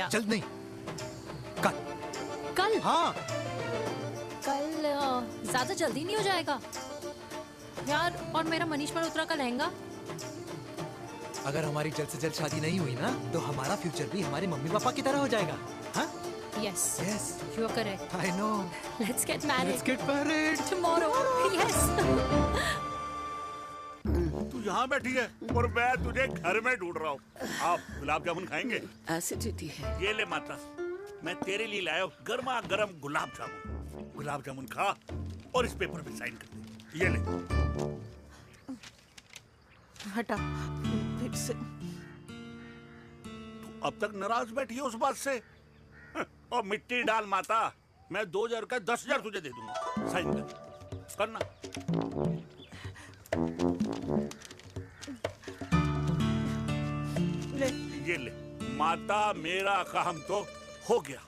जल्द नहीं, कल। कल? हाँ। कल ज्यादा जल्दी नहीं हो जाएगा यार? और मेरा मनीष मल्होत्रा का लहंगा? अगर हमारी जल्द से जल्द शादी नहीं हुई ना, तो हमारा फ्यूचर भी हमारे मम्मी पापा की तरह हो जाएगा। हाँ? Yes. Yes. You are correct. I know. Let's get married. Let's get married. Tomorrow. Yes. तू यहाँ बैठी है और मैं तुझे घर में ढूंढ रहा हूँ। आप गुलाब जामुन खाएंगे? एसिडिटी है। ये ले माता, मैं तेरे लिए लाया हूँ गर्मा गर्म गुलाब जामुन। गुलाब जामुन खा और इस पेपर पे साइन कर दे। ये ले। हटा फिर से। तू अब तक नाराज बैठी है उस बात से? और मिट्टी डाल माता, मैं 2000 का 10,000 तुझे दे दूंगा। साइन कर, करना। ले। ये ले माता, मेरा काम तो हो गया।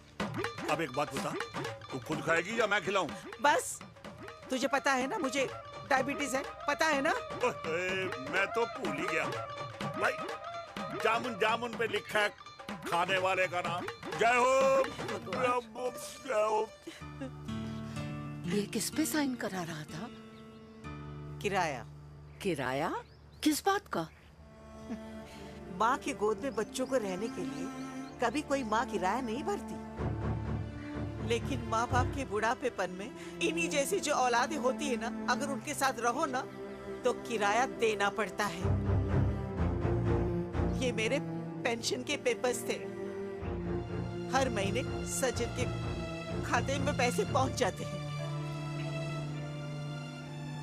अब एक बात बता, तू खुद खाएगी या मैं खिलाऊं? बस, तुझे पता है ना मुझे डायबिटीज है, पता है ना? मैं तो भूल ही गया भाई। जामुन जामुन पे लिखा है खाने वाले का नाम। जय हो, जय हो। ये किस पे साइन करा रहा था? किराया। किराया? किस बात का? माँ की गोद में बच्चों को रहने के लिए कभी कोई माँ किराया नहीं भरती, लेकिन माँ बाप के बुढ़ापेपन में इन्हीं जैसी जो औलादें होती है ना, अगर उनके साथ रहो ना तो किराया देना पड़ता है। ये मेरे पेंशन के पेपर्स थे। हर महीने सचिन के खाते में पैसे पहुंच जाते हैं।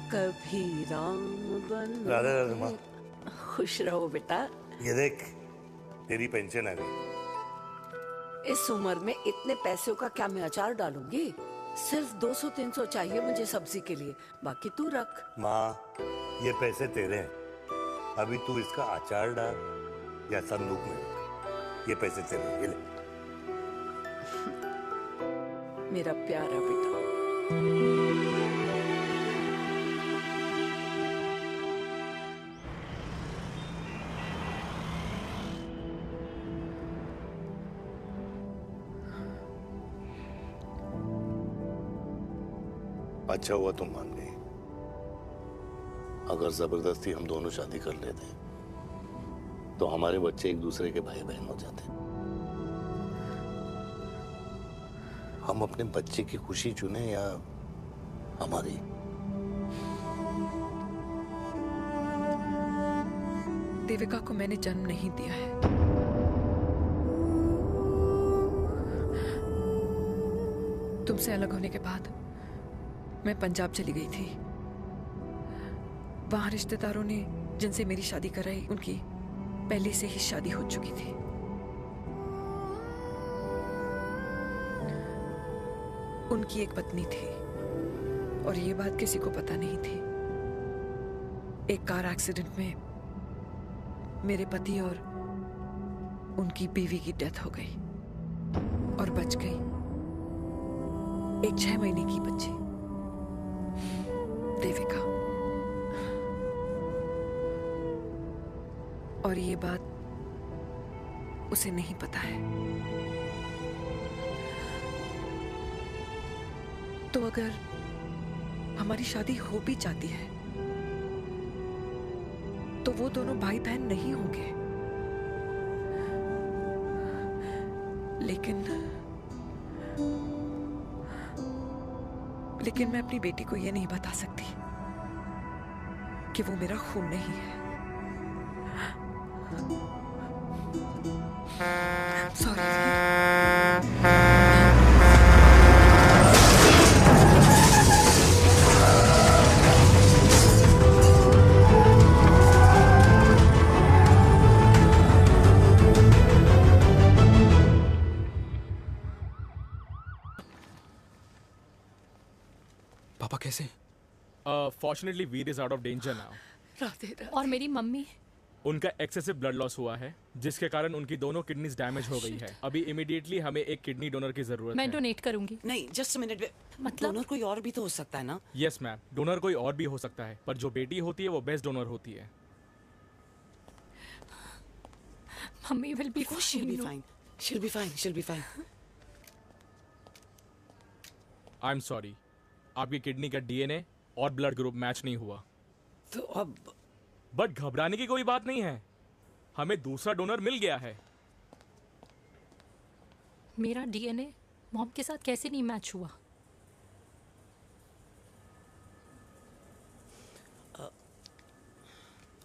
कभी राम बन राधे राधे माँ। खुश रहो बेटा। ये देख, तेरी पेंशन आ गई। इस उम्र में इतने पैसों का क्या मैं अचार डालूंगी? सिर्फ 200-300 चाहिए मुझे सब्जी के लिए, बाकी तू रख। माँ, ये पैसे तेरे हैं। अभी तू इसका अचार डाल या संदूक में रख। ये पैसे तेरे हैं, ये ले। मेरा प्यारा बेटा। अच्छा हुआ तुम मान गई। अगर जबरदस्ती हम दोनों शादी कर लेते तो हमारे बच्चे एक दूसरे के भाई बहन हो जाते। हम अपने बच्चे की खुशी चुने या हमारी? देविका को मैंने जन्म नहीं दिया है। तुमसे अलग होने के बाद मैं पंजाब चली गई थी। वहां रिश्तेदारों ने जिनसे मेरी शादी कराई, उनकी पहले से ही शादी हो चुकी थी। उनकी एक पत्नी थी और ये बात किसी को पता नहीं थी। एक कार एक्सीडेंट में मेरे पति और उनकी बीवी की डेथ हो गई और बच गई एक 6 महीने की बच्ची, देविका। और ये बात उसे नहीं पता है। तो अगर हमारी शादी हो भी जाती है तो वो दोनों भाई बहन नहीं होंगे। लेकिन मैं अपनी बेटी को ये नहीं बता सकती कि वो मेरा खून नहीं है। सॉरी। पापा कैसे? Fortunately Veer is out of danger now. और मेरी मम्मी? उनका एक्सेसिव ब्लड लॉस हुआ है जिसके कारण उनकी दोनों किडनीज डैमेज हो गई है। अभी इमीडिएटली हमें एक किडनी डोनर की जरूरत मैं है। डोनेट करूंगी। नहीं, जस्ट मिनट। मतलब डोनर कोई और भी तो हो सकता है ना? यस मैम, डोनर कोई और भी हो सकता है, पर जो बेटी होती है वो बेस्ट डोनर होती है। Mummy will be fine. She'll be fine. She'll be fine. She'll be fine. I am sorry, आपकी किडनी का डीएनए और ब्लड ग्रुप मैच नहीं हुआ। तो अब बट घबराने की कोई बात नहीं है, हमें दूसरा डोनर मिल गया है। मेरा डीएनए मॉम के साथ कैसे नहीं मैच हुआ?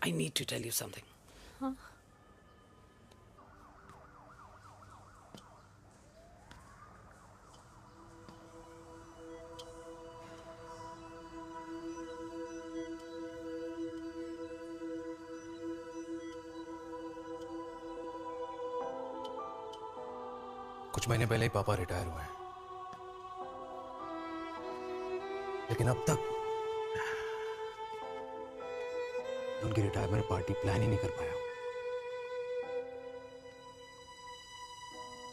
I need to tell you something. हाँ? कुछ महीने पहले ही पापा रिटायर हुए हैं, लेकिन अब तक उनकी रिटायरमेंट पार्टी प्लान ही नहीं कर पाया।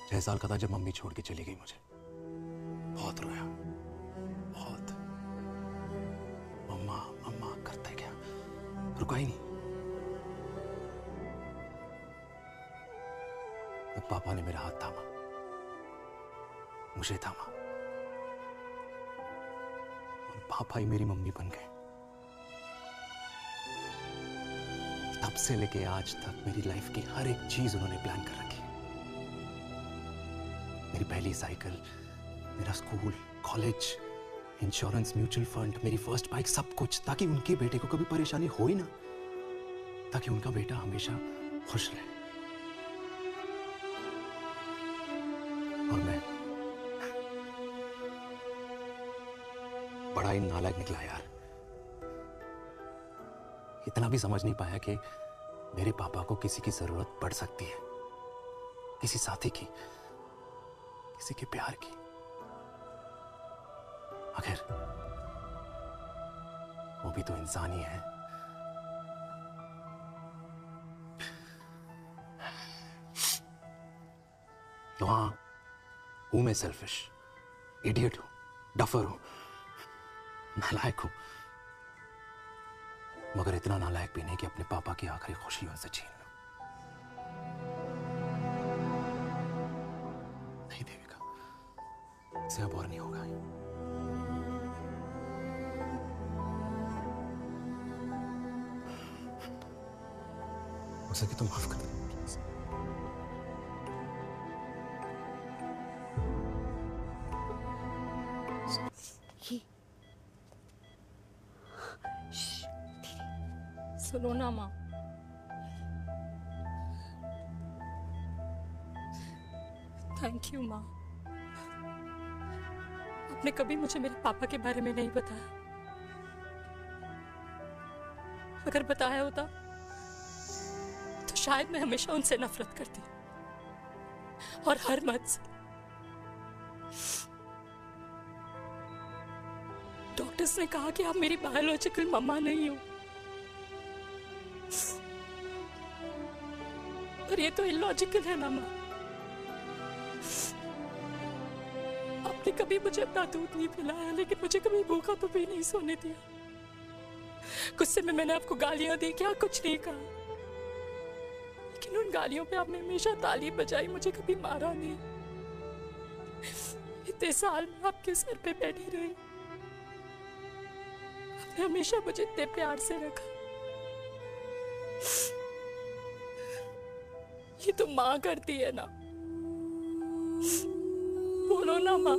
6 साल का था जब मम्मी छोड़ के चली गई मुझे। बहुत रोया, बहुत। मम्मा मम्मा करते क्या, रुका ही नहीं। तब पापा ने मेरा हाथ थामा, मुझे थामा, और पापा ही मेरी मम्मी बन गए। तब से लेके आज तक मेरी लाइफ की हर एक चीज उन्होंने प्लान कर रखी। मेरी पहली साइकिल, मेरा school, college, insurance, mutual fund, मेरी फर्स्ट बाइक, सब कुछ, ताकि उनके बेटे को कभी परेशानी हो ही ना, ताकि उनका बेटा हमेशा खुश रहे। और मैं बड़ा ही नालायक निकला यार। इतना भी समझ नहीं पाया कि मेरे पापा को किसी की जरूरत पड़ सकती है, किसी साथी की, किसी के प्यार की। आखिर वो भी तो इंसान ही है। तो हाँ, हूं मैं सेल्फिश, इडियट हूं, डफर हूं, नालायक हूं, मगर इतना नालायक भी नहीं कि अपने पापा की आखिरी खुशी उनसे छीन लूं। नहीं देविका, इससे अब और नहीं होगा। हो सके तो माफ कर दो। सुनो ना माँ, थैंक यू माँ। आपने कभी मुझे मेरे पापा के बारे में नहीं बताया। अगर बताया होता तो शायद मैं हमेशा उनसे नफरत करती और हर मत से। डॉक्टर्स ने कहा कि आप मेरी बायोलॉजिकल मम्मा नहीं हो, पर ये तो इलॉजिकल है ना माँ। आपने कभी मुझे अपना दूध नहीं पिलाया, लेकिन मुझे कभी भूखा तो भी नहीं सोने दिया। गुस्से में मैंने आपको गालियां दी, क्या कुछ नहीं कहा, लेकिन उन गालियों पे आपने हमेशा ताली बजाई, मुझे कभी मारा नहीं। इतने साल में आपके सर पे बैठी रही, आपने हमेशा मुझे इतने प्यार से रखा। ये तो माँ करती है ना, बोलो ना माँ,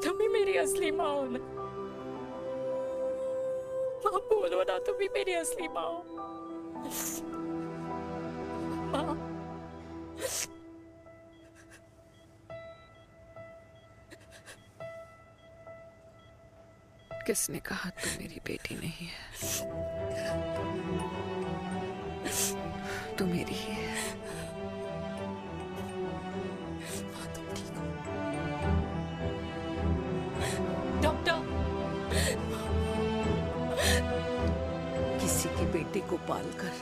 तुम ही मेरी असली माँ हो ना। माँ बोलो ना, तुम ही मेरी असली माँ हो। माँ, किसने कहा तू मेरी बेटी नहीं है? तू मेरी ही है। डॉक्टर, किसी की बेटी को पालकर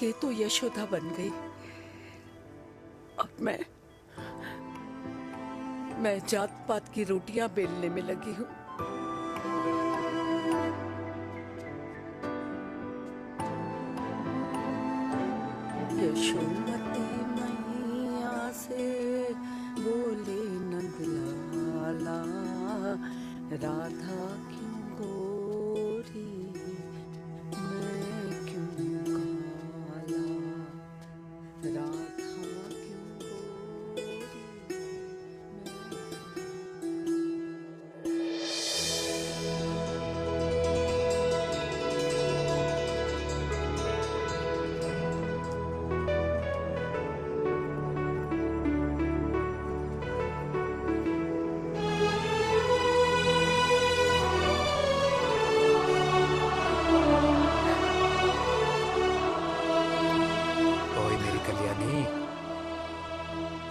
ये तो यशोदा बन गई। अब मैं जात पात की रोटियां बेलने में लगी हूँ। यशोमती मैया से बोले नंदलाला, राधा क्यों गोरी मैं क्यों काला, राधा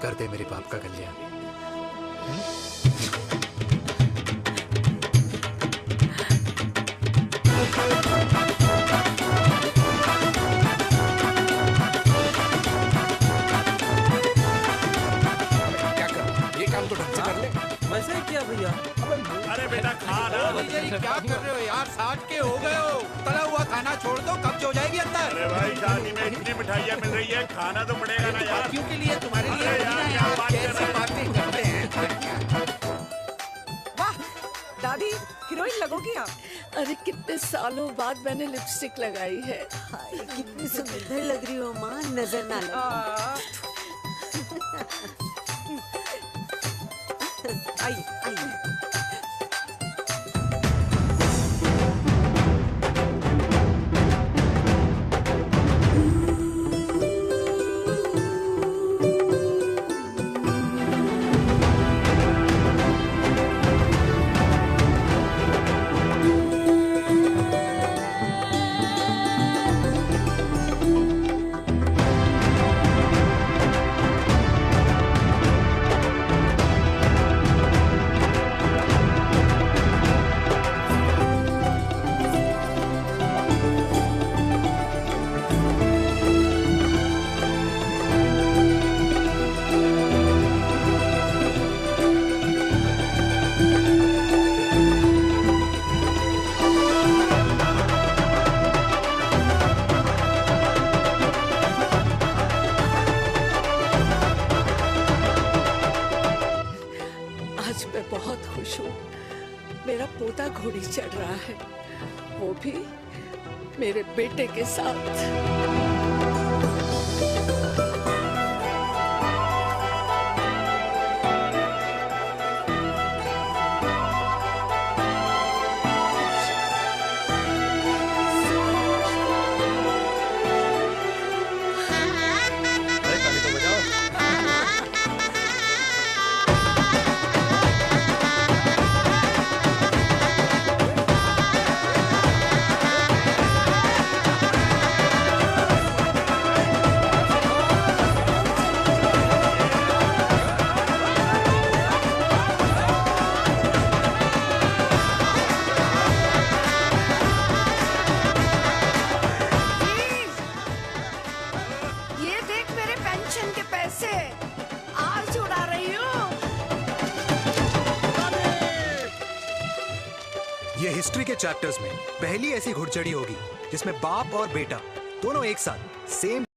कर दे मेरे बाप का कल्याण। क्या कर, ये काम तो ढंग से कर ले। वैसे ही किया भैया। अरे बेटा खा ना। भैया ये क्या कर रहे हो यार, 60 के हो गए हो, तला हुआ खाना छोड़ दो, कब्ज हो जाएगी अंदर। अरे भाई शादी में इतनी मिठाइयाँ मिल रही है, खाना तो पड़ेगा ना यार। क्यों के लिए तुम्हारे लिए अरे यार क्या बात कर रहे बातें करते हैं। वाह दादी, हीरोइन लगोगी आप। अरे कितने सालों बाद मैंने लिपस्टिक लगाई है। हाय कितनी सुंदर लग रही हो माँ, नजर ना लगे। आइए आइए। बहुत खुश हूँ। मेरा पोता घोड़ी चढ़ रहा है, वो भी मेरे बेटे के साथ। ये देख मेरे पेंशन के पैसे आज उड़ा रही हूँ। ये हिस्ट्री के चैप्टर्स में पहली ऐसी घुड़चढ़ी होगी जिसमें बाप और बेटा दोनों एक साथ सेम